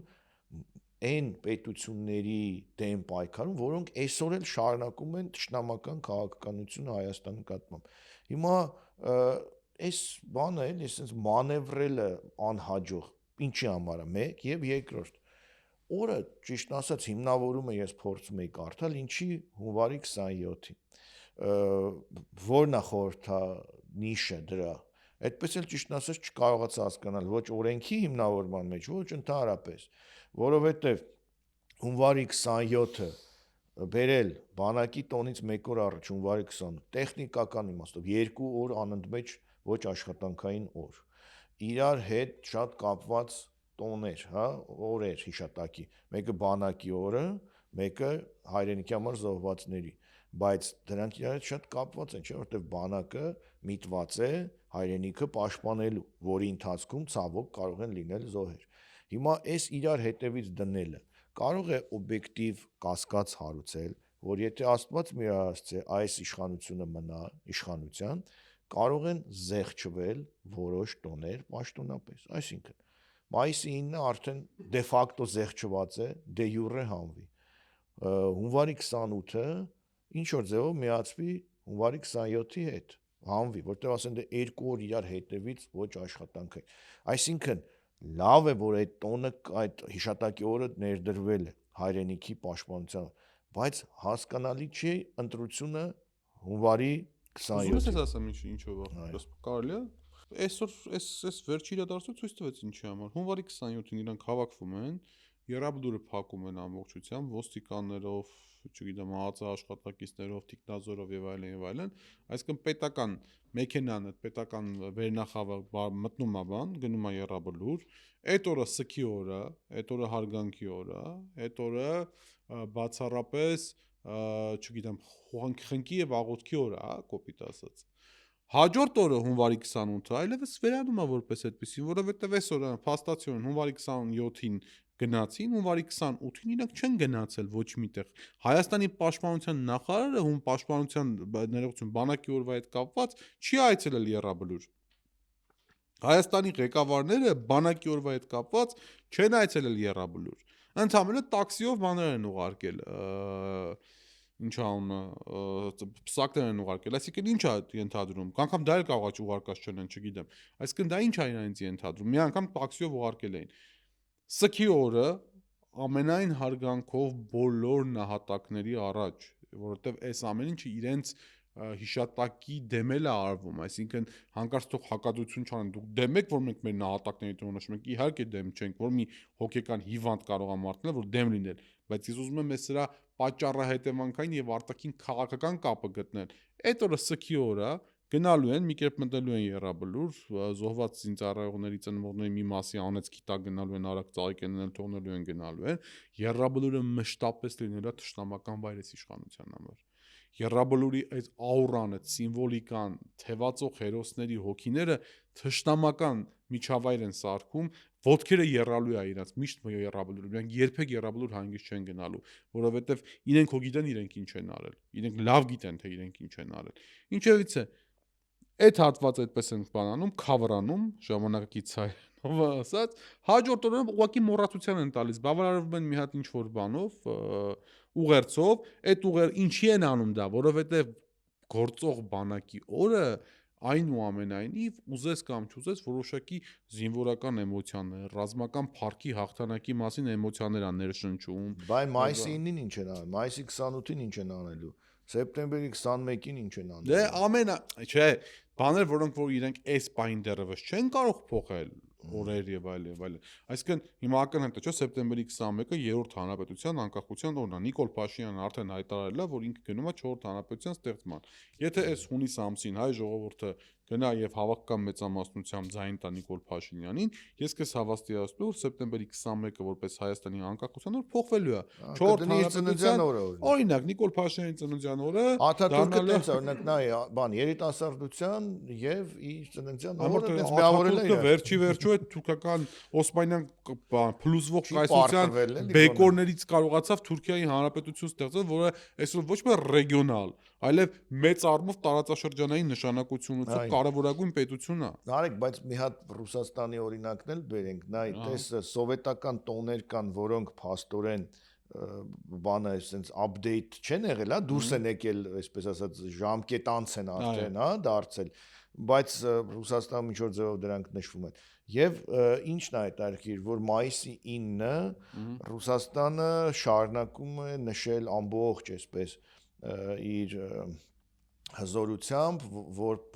այն պետությունների դեմ պայքարում, որոնք այսօր էլ շարունակում են ճշնամական քաղաքականությունը Հայաստանի նկատմամբ։ Հիմա այս բանը էլ այսպես մանևրելը անհաջող ինչի համար է մեկ եւ երկրորդ օրը ճիշտ ասած հիմնավորումը ես փորձում եի կարդալ ինչի հունվարի 27-ին որն է խորհրդանիշը դրա այդպես էլ ճիշտ ասած չկարողացա հասկանալ ոչ օրենքի հիմնավորման մեջ ոչ ընդհանրապես որովհետեւ հունվարի 27-ը բերել բանակի տոնից 1 օր առաջ հունվարի 20 տեխնիկական իմաստով 2 օր անընդմեջ ոչ աշխատանքային օր իրար հետ շատ կապված տոներ, հա, օրեր հիշատակի մեկը բանակի օրը մեկը հայրենիքի համար զոհվածների բայց դրանք իրար հետ շատ կապված են, չէ՞ որտեղ բանակը միտված է հայրենիքը պաշտպանելու, որի ընթացքում ցավոք կարող են լինել զոհեր։ Հիմա այս իրար հետևից դնելը կարող է օբյեկտիվ կասկած հարուցել, որ եթե Աստված միահասցե այս իշխանությունը մնա իշխանության, կարող են զեղչվել որոշ տոներ պաշտոնապես, այսինքն մայիսի 9-ը արդեն դե ֆակտո զեղչված է, դե յուրե հանվի։ Հունվարի 28-ը ինչ որ ձևով միացվի հունվարի 27-ի հետ, հանվի, որտեղ ասեն դե 2 օր իրար հետևից ոչ աշխատանք է։ Այսինքն լավ է, որ այդ տոնը այդ հիշատակի օրը ներդրվել է հայրենիքի պաշտպանության, բայց հասկանալի չի ընտրությունը հունվարի 27-ին։ Ես ասեմ ինչով է, կարելի է այսօր այս վերջի իրադարձությունը ցույց տվեց ինչի համար։ Հունվարի 27-ին իրանք հավաքվում են, երաբլուրը փակում են ամբողջությամբ ոստիկաններով, չգիտեմ, աշխատակիցներով, տիկնազորով եւ այլն, այսինքն պետական մեքենան, այդ պետական վերնախավը մտնում է բան, գնում է երաբլուր, այդ օրը սքի օր է, այդ օրը հարգանքի օր է, այդ օրը բացառապես, չգիտեմ, խնկի եւ աղոթքի օր է, կոպիտ ասած։ Հաջորդ օրը հունվարի 28-ը այլևս վերանում է որպես այդպեսին, որովհետև այսօր փաստացիորեն հունվարի 27-ին գնացին, հունվարի 28-ին իրանք չեն գնացել ոչ միտեղ։ Հայաստանի պաշտպանության նախարարը պաշտպանության ներողություն բանակի օրվա հետ կապված չի այցելել Եռաբլուր։ Հայաստանի ղեկավարները բանակի օրվա հետ կապված չեն այցելել Եռաբլուր։ Ընդհանրապես տաքսիով բաներ են ուղարկել ինչ անունը պսակներ են ուղարկել, այսինքն ինչ է ենթադրում, անգամ դա էլ կարող է ուղարկած չլինեն, չգիտեմ, այսինքն դա ինչ է իրենց ենթադրում, մի անգամ տաքսիով ուղարկել էին, սքի օրը ամենայն հարգանքով բոլոր նահատակների առաջ, որովհետև այս ամեն ինչը իրենց հիշատակի դեմել է արվում, այսինքն հանկարծ թող հակադրություն չանեն, դուք դեմ եք, որ մենք մեր նահատակների տնօրինը ենք, իհարկե դեմ չենք, որ մի հոգեկան հիվանդ կարող է մարդն որ դեմ լինել, բայց ես ուզում եմ ես սրա պատճառը հետևանքային եւ արտաքին քաղաքական կապը գտնել։ Այդ օրը սքի օր է, գնալու են, մի կերպ մտնելու են Եռաբլուր, զոհված զինծառայողների ծնողների մի մասի անեցքի տակ գնալու են, արագ ծաղիկներն թողնելու են գնալու են, Եռաբլուրը մշտապես լինելու է թշնամական վայրես իշխանության համար։ Եռաբլուրի այդ աուրան, այդ սիմվոլիկան, թևածող հերոսների հոգիները թշնամական միջավայր են սարքում, ոտքերը եռալու է իրաց միշտ Եռաբլուրը, նրանք երբեք Եռաբլուր հանգիստ չեն գնալու, որովհետև իրենք հո գիտեն իրենք ինչ են արել, իրենք լավ գիտեն թե իրենք ինչ են արել։ Ինչևից է այդ հատվածը այդպես են բանանում, քավրանում, ժամանակակից հայերենով ասած, հաջորդ օրը ուղղակի մոռացության են տալիս, բավարարվում են մի հատ ինչ-որ բանով, ուղերձով, այդ ինչի են անում դա, որովհետև գործող բանակի օրը այնուամենայնիվ ուզես կամ չուզես որոշակի զինվորական էմոցիաներ, ռազմական փառքի հաղթանակի մասին էմոցիաներ են ներշնչում։ Բայ մայիսի 9-ին ինչ են արել, մայիսի 28-ին ինչ են անելու, սեպտեմբերի 21-ին ինչ են Դե անելու։ չէ, բաներ, որոնք որ իրենք այս պահին դեռևս չեն կարող փոխել օրեր եւ այլն։ Այսինքն հիմա ակնհայտ է, չէ՞, սեպտեմբերի 21-ը երրորդ հանրապետության անկախության օրն է։ Նիկոլ Փաշինյանը արդեն հայտարարել է, որ ինքը գնում է 4-րդ հանրապետության ստեղծման։ Եթե այս հունիս ամսին հայ ժողովուրդը գնա եւ հավաքական մեծամասնությամբ ձայն տա Նիկոլ Փաշինյանին, ես քեզ հավաստիացնում, որ սեպտեմբերի 21-ը որպես Հայաստանի անկախության օր փոխվելու է։ 4 հանրապետության օրը, օրինակ Նիկոլ Փաշինյանի ծննդյան օրը Աթաթուրքը տենց օրինակ նա բան երիտասարդության եւ իր ծննդյան օրը տենց միավորել է։ Վերջի վերջո այդ թուրքական Օսմանյան փլուզվող կայսրության բեկորներից կարողացավ Թուրքիայի հանրապետություն ստեղծել, որը այսօր ոչ միայն ռեգիոնալ, այլև մեծ առումով տարածաշրջանային նշանակություն ունեցող կարևորագույն պետություն է։ Նարեկ, բայց մի հատ Ռուսաստանի օրինակն էլ բերենք, նա այդպես սովետական տոներ կան, որոնք փաստորեն բանը այսպես update չեն եղել, հա, դուրս են եկել, այսպես ասած, ժամկետ անց են արդեն, հա, դարձել, բայց Ռուսաստանում ինչ որ ձևով դրանք նշվում են։ Եվ ինչն է հետաքրքիր, որ մայիսի 9-ը Ռուսաստանը շարունակում է նշել ամբողջ այսպես իր հզորությամբ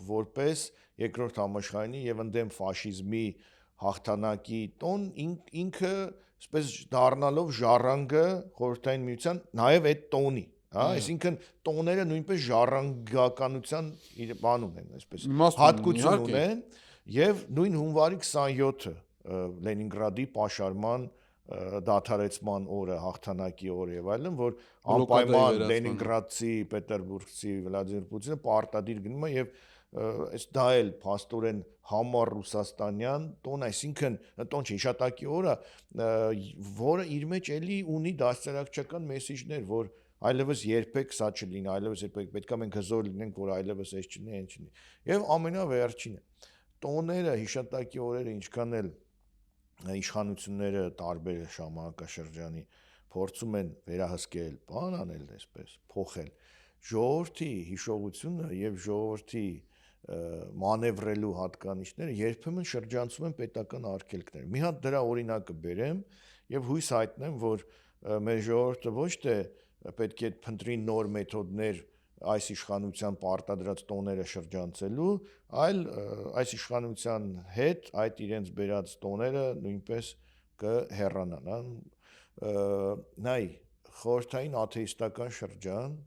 որպես երկրորդ համաշխարհային եւ ընդդեմ ֆաշիզմի հաղթանակի տոն ինքը այսպես դառնալով ժառանգը խորհրդային միության նաեւ այդ տոնի, հա, այսինքն տոները նույնպես ժառանգականության իր բան ունեն, այսպես հատկություն ունեն եւ նույն հունվարի 27-ը Լենինգրադի պաշարման դադարեցման օրը, հաղթանակի օրը եւ այլն, որ անպայման Լենինգրադցի, Պետերբուրգցի Վլադիմիր Պուտինը պարտադիր գնում է եւ այս դա էլ փաստորեն համառ ռուսաստանյան տոն, այսինքն տոն չի, հիշատակի օրը, որը իր մեջ էլի ունի դաստիարակչական մեսիջներ, որ այլևս երբեք սա չլինի, այլևս երբեք պետք է մենք հզոր լինենք, որ այլևս այս չլինի, այն չլինի։ Եվ ամենավերջինը տոները, հիշատակի օրերը ինչքան էլ իշխանությունները տարբեր ժամանակաշրջանի փորձում են վերահսկել, բան անել այսպես, փոխել ժողովրդի հիշողությունը եւ ժողովրդի մանևրելու հատկանիշները երբեմն շրջանցում են պետական արգելքներ։ Մի հատ դրա օրինակը բերեմ եւ հույս հայտնեմ, որ մեր ժողովուրդը ոչ թե պետք է փնտրի նոր մեթոդներ այս իշխանության պարտադրած տոները շրջանցելու, այլ այս իշխանության հետ այդ իրենց բերած տոները նույնպես կհեռանան, նայ խորհրդային աթեիստական շրջան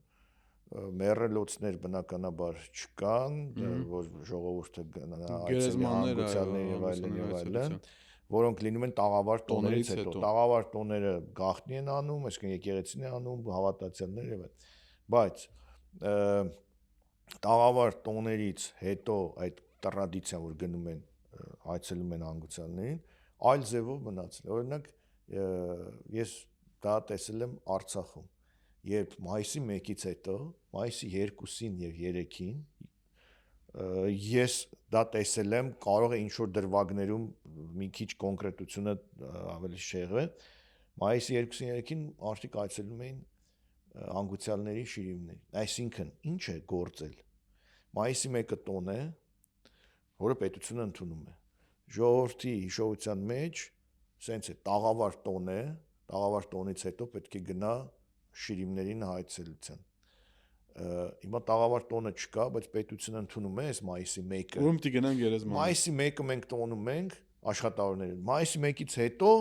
մեռելոցներ բնականաբար չկան, որ ժողովուրդը այցելի հանգուցյալներ եւ այլն, որոնք լինում են տաղավար տոներից հետո։ Տաղավար տոները գաղտնի են անում, այսինքն եկեղեցին է անում, հավատացյալներ եւ այլն։ Բայց տաղավար տոներից հետո այդ տրադիցիան, որ գնում են այցելում են հանգուցյալներին, այլ ձևով մնացել։ Օրինակ ես դա տեսել եմ Արցախում, երբ մայիսի 1-ից հետո, մայիսի 2-ին եւ 3-ին ես դա տեսել եմ, կարող է ինչ-որ դրվագներում մի քիչ կոնկրետությունը ավելի շեղվել, մայիսի 2-ին 3-ին արդյոք այցելում էին հանգուցյալների շիրիմներ։ Այսինքն, ինչ է գործել։ Մայիսի 1-ը տոն է, որը պետությունը ընդունում է։ Ժողովրդի հիշողության մեջ սենց է տաղավար տոն է, տաղավար տոնից հետո պետք է գնա շիրիմներին հայցելության։ հիմա տաղավար տոնը չկա, բայց պետությունը ընդունում է այս մայիսի 1-ը։ Ուրեմն պիտի գնան գերեզման։ Մայիսի 1-ը մենք տոնում ենք աշխատավորներին։ Մայիսի 1-ից հետո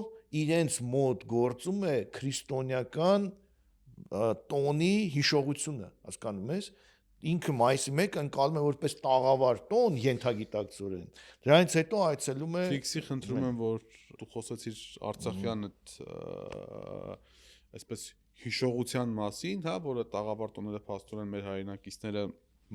իրենց մոտ գործում է քրիստոնեական տոնի հիշողությունը, հասկանում ես։ Ինքը մայիսի 1-ը ընկալում է որպես տաղավար տոն ենթագիտակցորեն։ Դրանից հետո այցելում է Ֆիքսի խնդրում եմ, որ դու խոսեցիր Արցախյան այդ այսպես հիշողության մասին, հա, որը տաղավար տոները փաստորեն մեր հայրենակիցները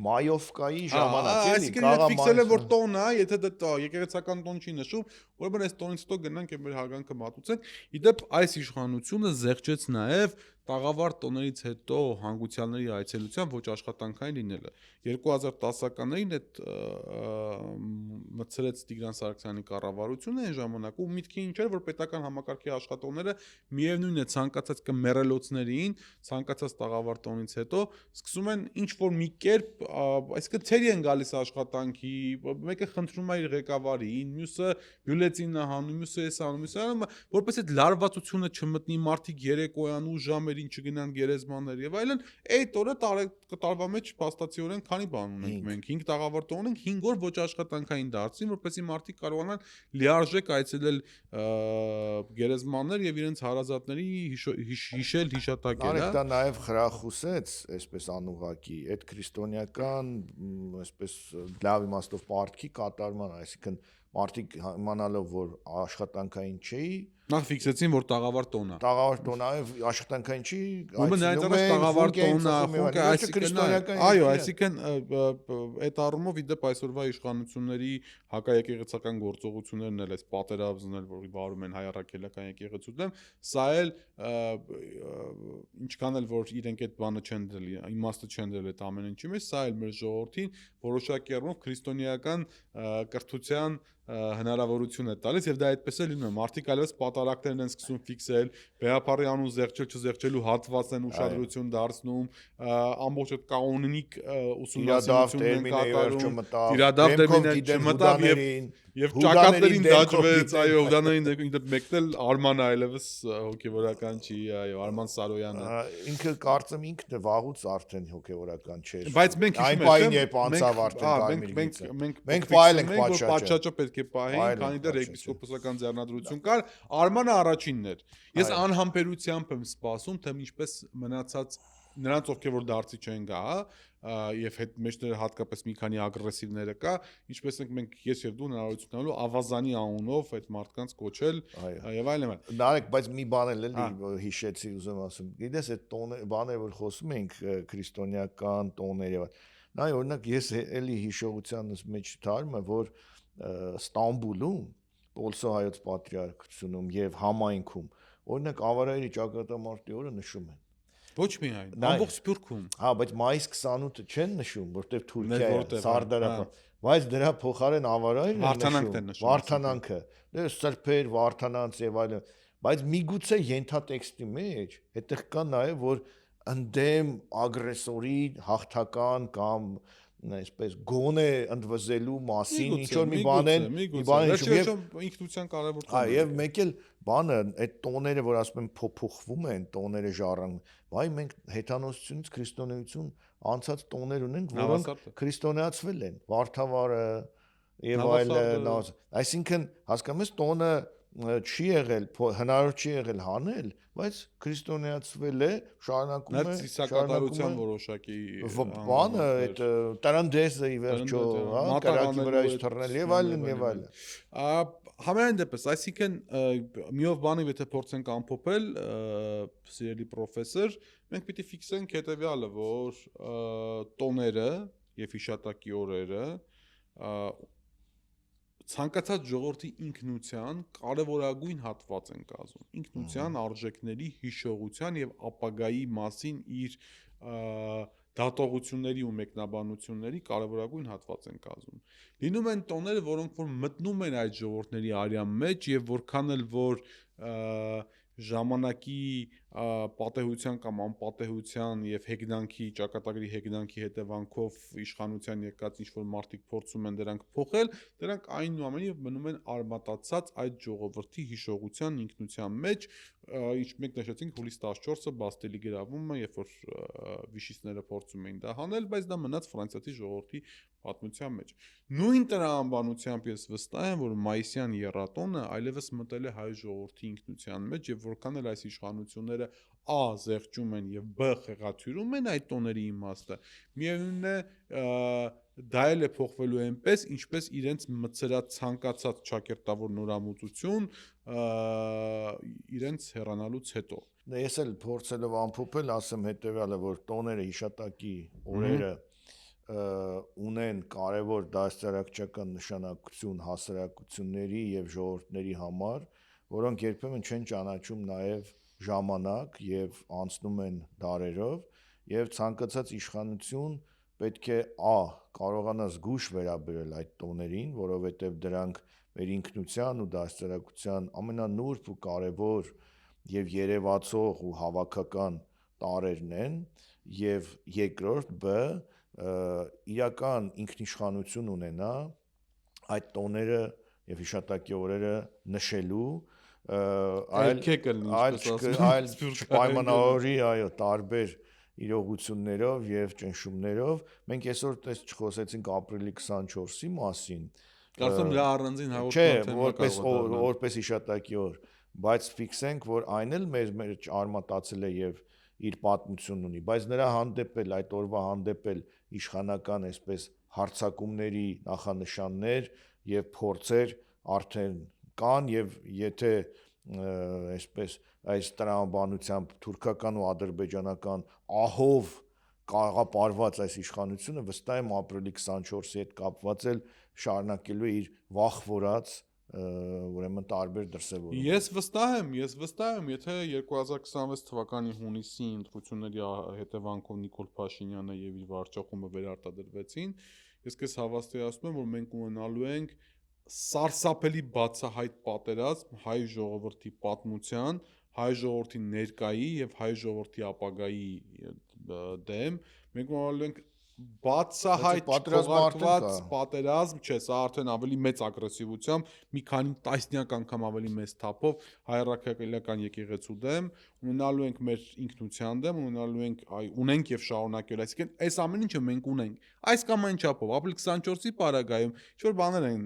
մայովկայի ժամանակ էլի այսինքն ֆիքսել է որ տոն է, եթե դա եկեղեցական տոն չի նշում, ուրեմն այս տոնից հետո գնանք եւ մեր հարգանքը մատուցենք։ Իդեպ այս իշխանությունը զեղչեց նաեւ տաղավար տոներից հետո հանգուցյալների այցելության ոչ աշխատանքային լինելը 2010-ականներին այդ մտցրեց Տիգրան Սարգսյանի կառավարությունը այն ժամանակ ու միտքի ինչ էր որ պետական համակարգի աշխատողները միևնույն է ցանկացած կմեռելոցներին ցանկացած տաղավար տոնից հետո սկսում են ինչ որ մի կերպ այսինքն ցերի են գալիս աշխատանքի մեկը խնդրում է իր ղեկավարին մյուսը բյուլետենն է հանում մյուսը էս անում մյուսը անում որպես այդ լարվածությունը չմտնի մարդիկ երեկոյան ու ժամերին չգնան գերեզմաններ եւ այլն այդ օրը տարվա մեջ փաստացիորեն քանի բան ունենք մենք 5 տաղավար տոն ունենք 5 օր ոչ աշխատանքային դարձին որպեսզի մարդիկ կարողանան լիարժեք այցելել գերեզմաններ եւ իրենց հարազատների հիշել հիշատակել դա նաեւ խրախուսեց այսպես անուղակի այդ քրիստոնեական այսպես լավ իմաստով պարտքի կատարման այսինքն մարդիկ իմանալով որ աշխատանքային չի նախ ֆիքսեցին որ տաղավար տոն է տաղավար տոն է աշխատանքային չի ուրեմն այնտեղ տաղավար տոնը խունկը այսինքն այո այսինքն այդ առումով իդեպ այսօրվա իշխանությունների հակաեկեղեցական գործողություններն էլ այս պատերազմն էլ որ վարում են հայ առաքելական եկեղեցուդեմ սա էլ ինչքան էլ որ իրենք այդ բանը չեն դրել իմաստը չեն դրել այդ ամեն ինչի մեջ սա էլ մեր ժողովրդին որոշակի առումով քրիստոնեական կրթության հնարավորություն է տալիս եւ դա այդպես է լինում մարդիկ այլևս պատարակներն են սկսում ֆիքսել բեհապարի անուն զեղչել չզեղչելու հատված են ուշադրություն դարձնում ամբողջ այդ կանոնիկ ուսումնասիրությունն են կատարում իրադավ դեմինը չմտավ եւ ճակատներին դաջվեց այո հուդաներին դեպքում մեկնել Արմանը այլևս հոգեվորական չի այո Արման Սարոյանը ինքը կարծեմ ինքն է վաղուց արդեն հոգեվորական չէր բայց մենք այն պահին երբ անցավ արդեն մենք պայել ենք պատշաճը պետք է պահենք քանի դեռ եպիսկոպոսական ձեռնադրություն կար Արմանը առաջինն էր ես անհամբերությամբ եմ սպասում թե ինչպես մնացած նրանց ովքեր որ դարձի չեն գա եւ հետ մեջներ հատկապես մի քանի ագրեսիվները կա ինչպես ենք ես եւ դու հնարավորություն ունենալու ավազանի անունով այդ մարդկանց կոչել եւ այլն նարեկ բայց մի բան էլ էլի հիշեցի ուզում ասում գիտես այդ բաները որ խոսում ենք քրիստոնեական տոներ եւ նայ օրինակ ես էլի հիշողությանս մեջ թարմ եմ որ Ստամբուլում Պոլսո հայոց պատրիարքությունում եւ համայնքում օրինակ ավարայերի ճակատամարտի օրը նշում են ոչ միայն ամբողջ Սփյուռքում հա բայց մայիս 28-ը չեն նշում որտեվ Թուրքիա է Սարդարապա բայց դրա փոխարեն ավարայերն են նշում Վարդանանքը դե սրբեր Վարդանանց եւ այլն բայց միգուցե ենթատեքստի մեջ այդտեղ կա նաեւ որ ընդդեմ ագրեսորի հաղթական կամ այսպես գոնե ընդվզելու մասին ինչ որ մի բան են ինքնության կարևոր տոն եւ մեկ էլ բանը այդ տոները որ ասում են փոփոխվում են տոները ժառանգում վայ մենք հեթանոսությունից քրիստոնեություն անցած տոներ ունենք որոնք քրիստոնեացվել են Վարդավառը եւ այլն այսինքն հասկանում ես տոնը չի եղել հնարավոր չի եղել հանել բայց քրիստոնեացվել է շարունակում է սակատարության որոշակի բանը այդ տարանդեսը ի վերջո հա կարակի վրայից թռնել եւ այլն համենայն դեպս այսինքն միով բանով եթե փորձենք ամփոփել սիրելի պրոֆեսոր մենք պիտի ֆիքսենք հետեւյալը որ տոները եւ հիշատակի օրերը ցանկացած ժողովրդի ինքնության կարևորագույն հատված են կազմում ինքնության արժեքների հիշողության եւ ապագայի մասին իր դատողությունների ու մեկնաբանությունների կարևորագույն հատված են կազմում լինում են տոները որոնք որ մտնում են այդ ժողովրդների արյան մեջ եւ որքան էլ որ ժամանակի պատեհության կամ անպատեհության եւ հեգնանքի ճակատագրի հեգնանքի հետևանքով իշխանության եկած ինչ-որ մարդիկ փորձում են դրանք փոխել, դրանք այնուամենայնիվ մնում են արմատացած այդ ժողովրդի հիշողության ինքնության մեջ, ինչ մենք նշեցինք հուլիս 14-ը Բաստիլի գրավումը, երբ որ վիշիստները փորձում էին դա հանել, բայց դա մնաց ֆրանսիացի ժողովրդի պատմության մեջ։ Նույն տրամաբանությամբ ես վստահ եմ, որ մայիսյան եռատոնը այլևս մտել է հայ ժողովրդի ինքնության մեջ եւ որքան էլ այս իշխանությունները A զեղչում են եւ B խեղաթյուրում են այդ տոների իմաստը, միևնույնն է դա էլ է փոխվելու այնպես, ինչպես իրենց մցրած ցանկացած ճակերտավոր նորամուծություն իրենց հեռանալուց հետո։ Ես էլ փորձելով ամփոփել ասեմ հետեւյալը, որ տոները հիշատակի օրերը ունեն կարևոր դաստիարակչական նշանակություն հասարակությունների եւ ժողովուրդների համար, որոնք երբեմն չեն ճանաչում նաեւ ժամանակ եւ անցնում են դարերով եւ ցանկացած իշխանություն պետք է կարողանա զգույշ վերաբերել այդ տոներին, որովհետեւ դրանք մեր ինքնության ու դաստիարակության ամենանուրբ ու կարևոր եւ երևացող ու հավաքական տարրերն են եւ երկրորդ իրական ինքնիշխանություն ունենա այդ տոները եւ հիշատակի օրերը նշելու այլ չպայմանավորի տարբեր իրողություններով եւ ճնշումներով մենք այսօր չխոսեցինք ապրիլի 24-ի մասին կարծում դա առանձին հաղորդման որպես հիշատակի օր բայց ֆիքսենք որ այն էլ մեր արմատացել է եւ իր պատմությունն ունի բայց նրա հանդեպ էլ այդ օրվա հանդեպ էլ իշխանական այսպես հարձակումների նախանշաններ եւ փորձեր արդեն կան եւ եթե այսպես այս տրամաբանությամբ թուրքական ու ադրբեջանական ահով կաղապարված այս իշխանությունը վստահ եմ ապրիլի 24-ի հետ կապված էլ շարունակելու է իր վախվորած ուրեմն տարբեր դրսևորում։ Ես վստահ եմ, եթե 2026 թվականի հունիսի ընտրությունների հետևանքով Նիկոլ Փաշինյանը եւ իր վարչախումբը վերարտադրվեցին, ես քեզ հավաստիացնում եմ, որ մենք ունենալու ենք սարսափելի բացահայտ պատերազմ հայ ժողովրդի պատմության, հայ ժողովրդի ներկայի եւ հայ ժողովրդի ապագայի դեմ, մենք ունենալու ենք բացահայտ պատերազմ, պատերազմ, չէ, սա արդեն ավելի մեծ ագրեսիվությամբ, մի քանի տասնյակ անգամ ավելի մեծ թափով հայրաքաղաքական եկեղեցու դեմ, ունենալու ենք մեր ինքնության դեմ, ունենք եւ շարունակել, այսինքն այս ամեն ինչը մենք ունենք։ Այս կամ այն չափով, ապրիլի 24-ի պարագայում ինչ-որ բաներ են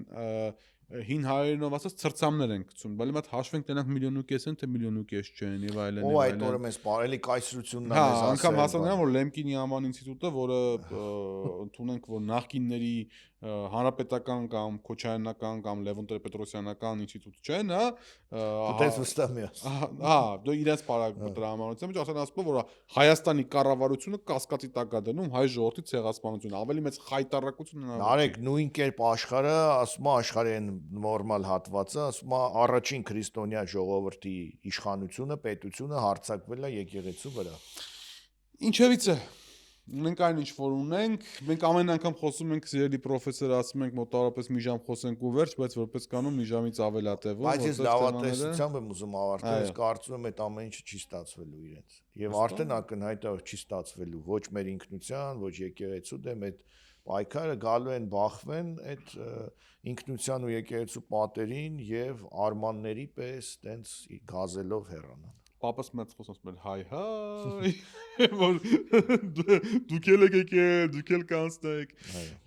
հին հայերենով ասած ցրծամներ են գցում, բայց մի հատ հաշվենք տենանք 1.5 միլիոն են, թե 1.5 միլիոն չեն եւ այլն եւ այլն։ Այդ օրը մեզ բարելի կայսրությունն է մեզ ասել։ Անգամ հասանան որ Լեմկինի անվան ինստիտուտը, որը ընդունենք որ նախկինների հանրապետական կամ քոչարյանական կամ Լևոն Տեր-Պետրոսյանական ինստիտուտ չեն, Դες վստահ միաս։ Դու իրենց տրամաբանության մեջ ասեն ասում որ Հայաստանի կառավարությունը կասկածի տակ է դնում հայ ժողովրդի ցեղասպանությունը, ավելի մեծ խայտարակություն հնարավոր։ Նարեկ նույն կերպ աշխարհը, ասում է աշխարհի այն նորմալ հատվածը, ասում է առաջին քրիստոնյա ժողովրդի իշխանությունը, պետությունը հարձակվել է եկեղեցու վրա։ Ինչևից է Մենք այն ինչ որ ունենք, մենք ամեն անգամ խոսում ենք սիրելի պրոֆեսոր, ասում ենք մոտավորապես մի ժամ խոսենք ու վերջ, բայց որպես կանոն մի ժամից ավել է տևում, բայց ես լավատեսությամբ եմ ուզում ավարտել, ես կարծում եմ այդ ամեն ինչը չի ստացվելու իրենց։ Եվ արդեն ակնհայտ է չի ստացվելու ոչ մեր ինքնության, ոչ եկեղեցու դեմ այդ պայքարը գալու են բախվեն այդ ինքնության ու եկեղեցու պատերին եւ արմանների պես տենց գազելով հեռանան։ Պապս մեծ խոսում էր հայ որ դուք եք եկել, դուք էլ կանցնեք։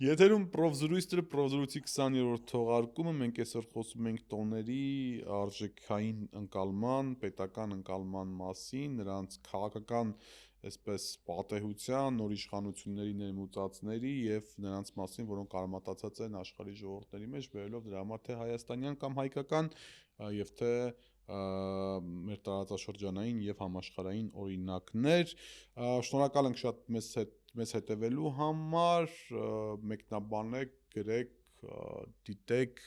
Եթերում պրոֆզրույցը պրոֆզրույցի 20-րդ թողարկումը մենք այսօր խոսում ենք տոների արժեքային ընկալման, պետական ընկալման մասին, նրանց քաղաքական այսպես պատեհության, նոր իշխանությունների ներմուծածների եւ նրանց մասին, որոնք արմատացած են աշխարհի ժողովուրդների մեջ, վերելով դրա համար թե հայաստանյան կամ հայկական եւ թե մեր տարածաշրջանային եւ համաշխարհային օրինակներ։ Շնորհակալ ենք շատ մեզ հետևելու համար, մեկնաբանեք, գրեք, դիտեք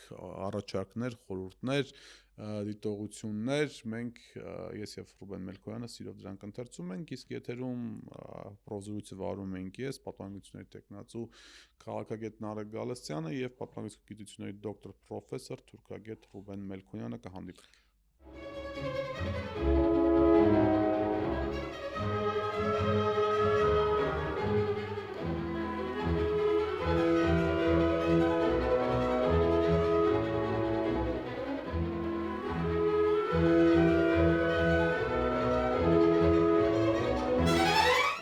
առաջարկներ, խորհուրդներ, դիտողություններ, մենք ես եւ Ռուբեն Մելքոյանը սիրով դրանք ընթերցում ենք, իսկ եթերում պրոզրույցը վարում ենք ես, պատմագիտությունների տեխնացու քաղաքագետ Նարեկ Գալստյանը եւ պատմագիտության գիտությունների դոկտոր պրոֆեսոր թուրքագետ Ռուբեն Մելքոյանը կհանդիպենք։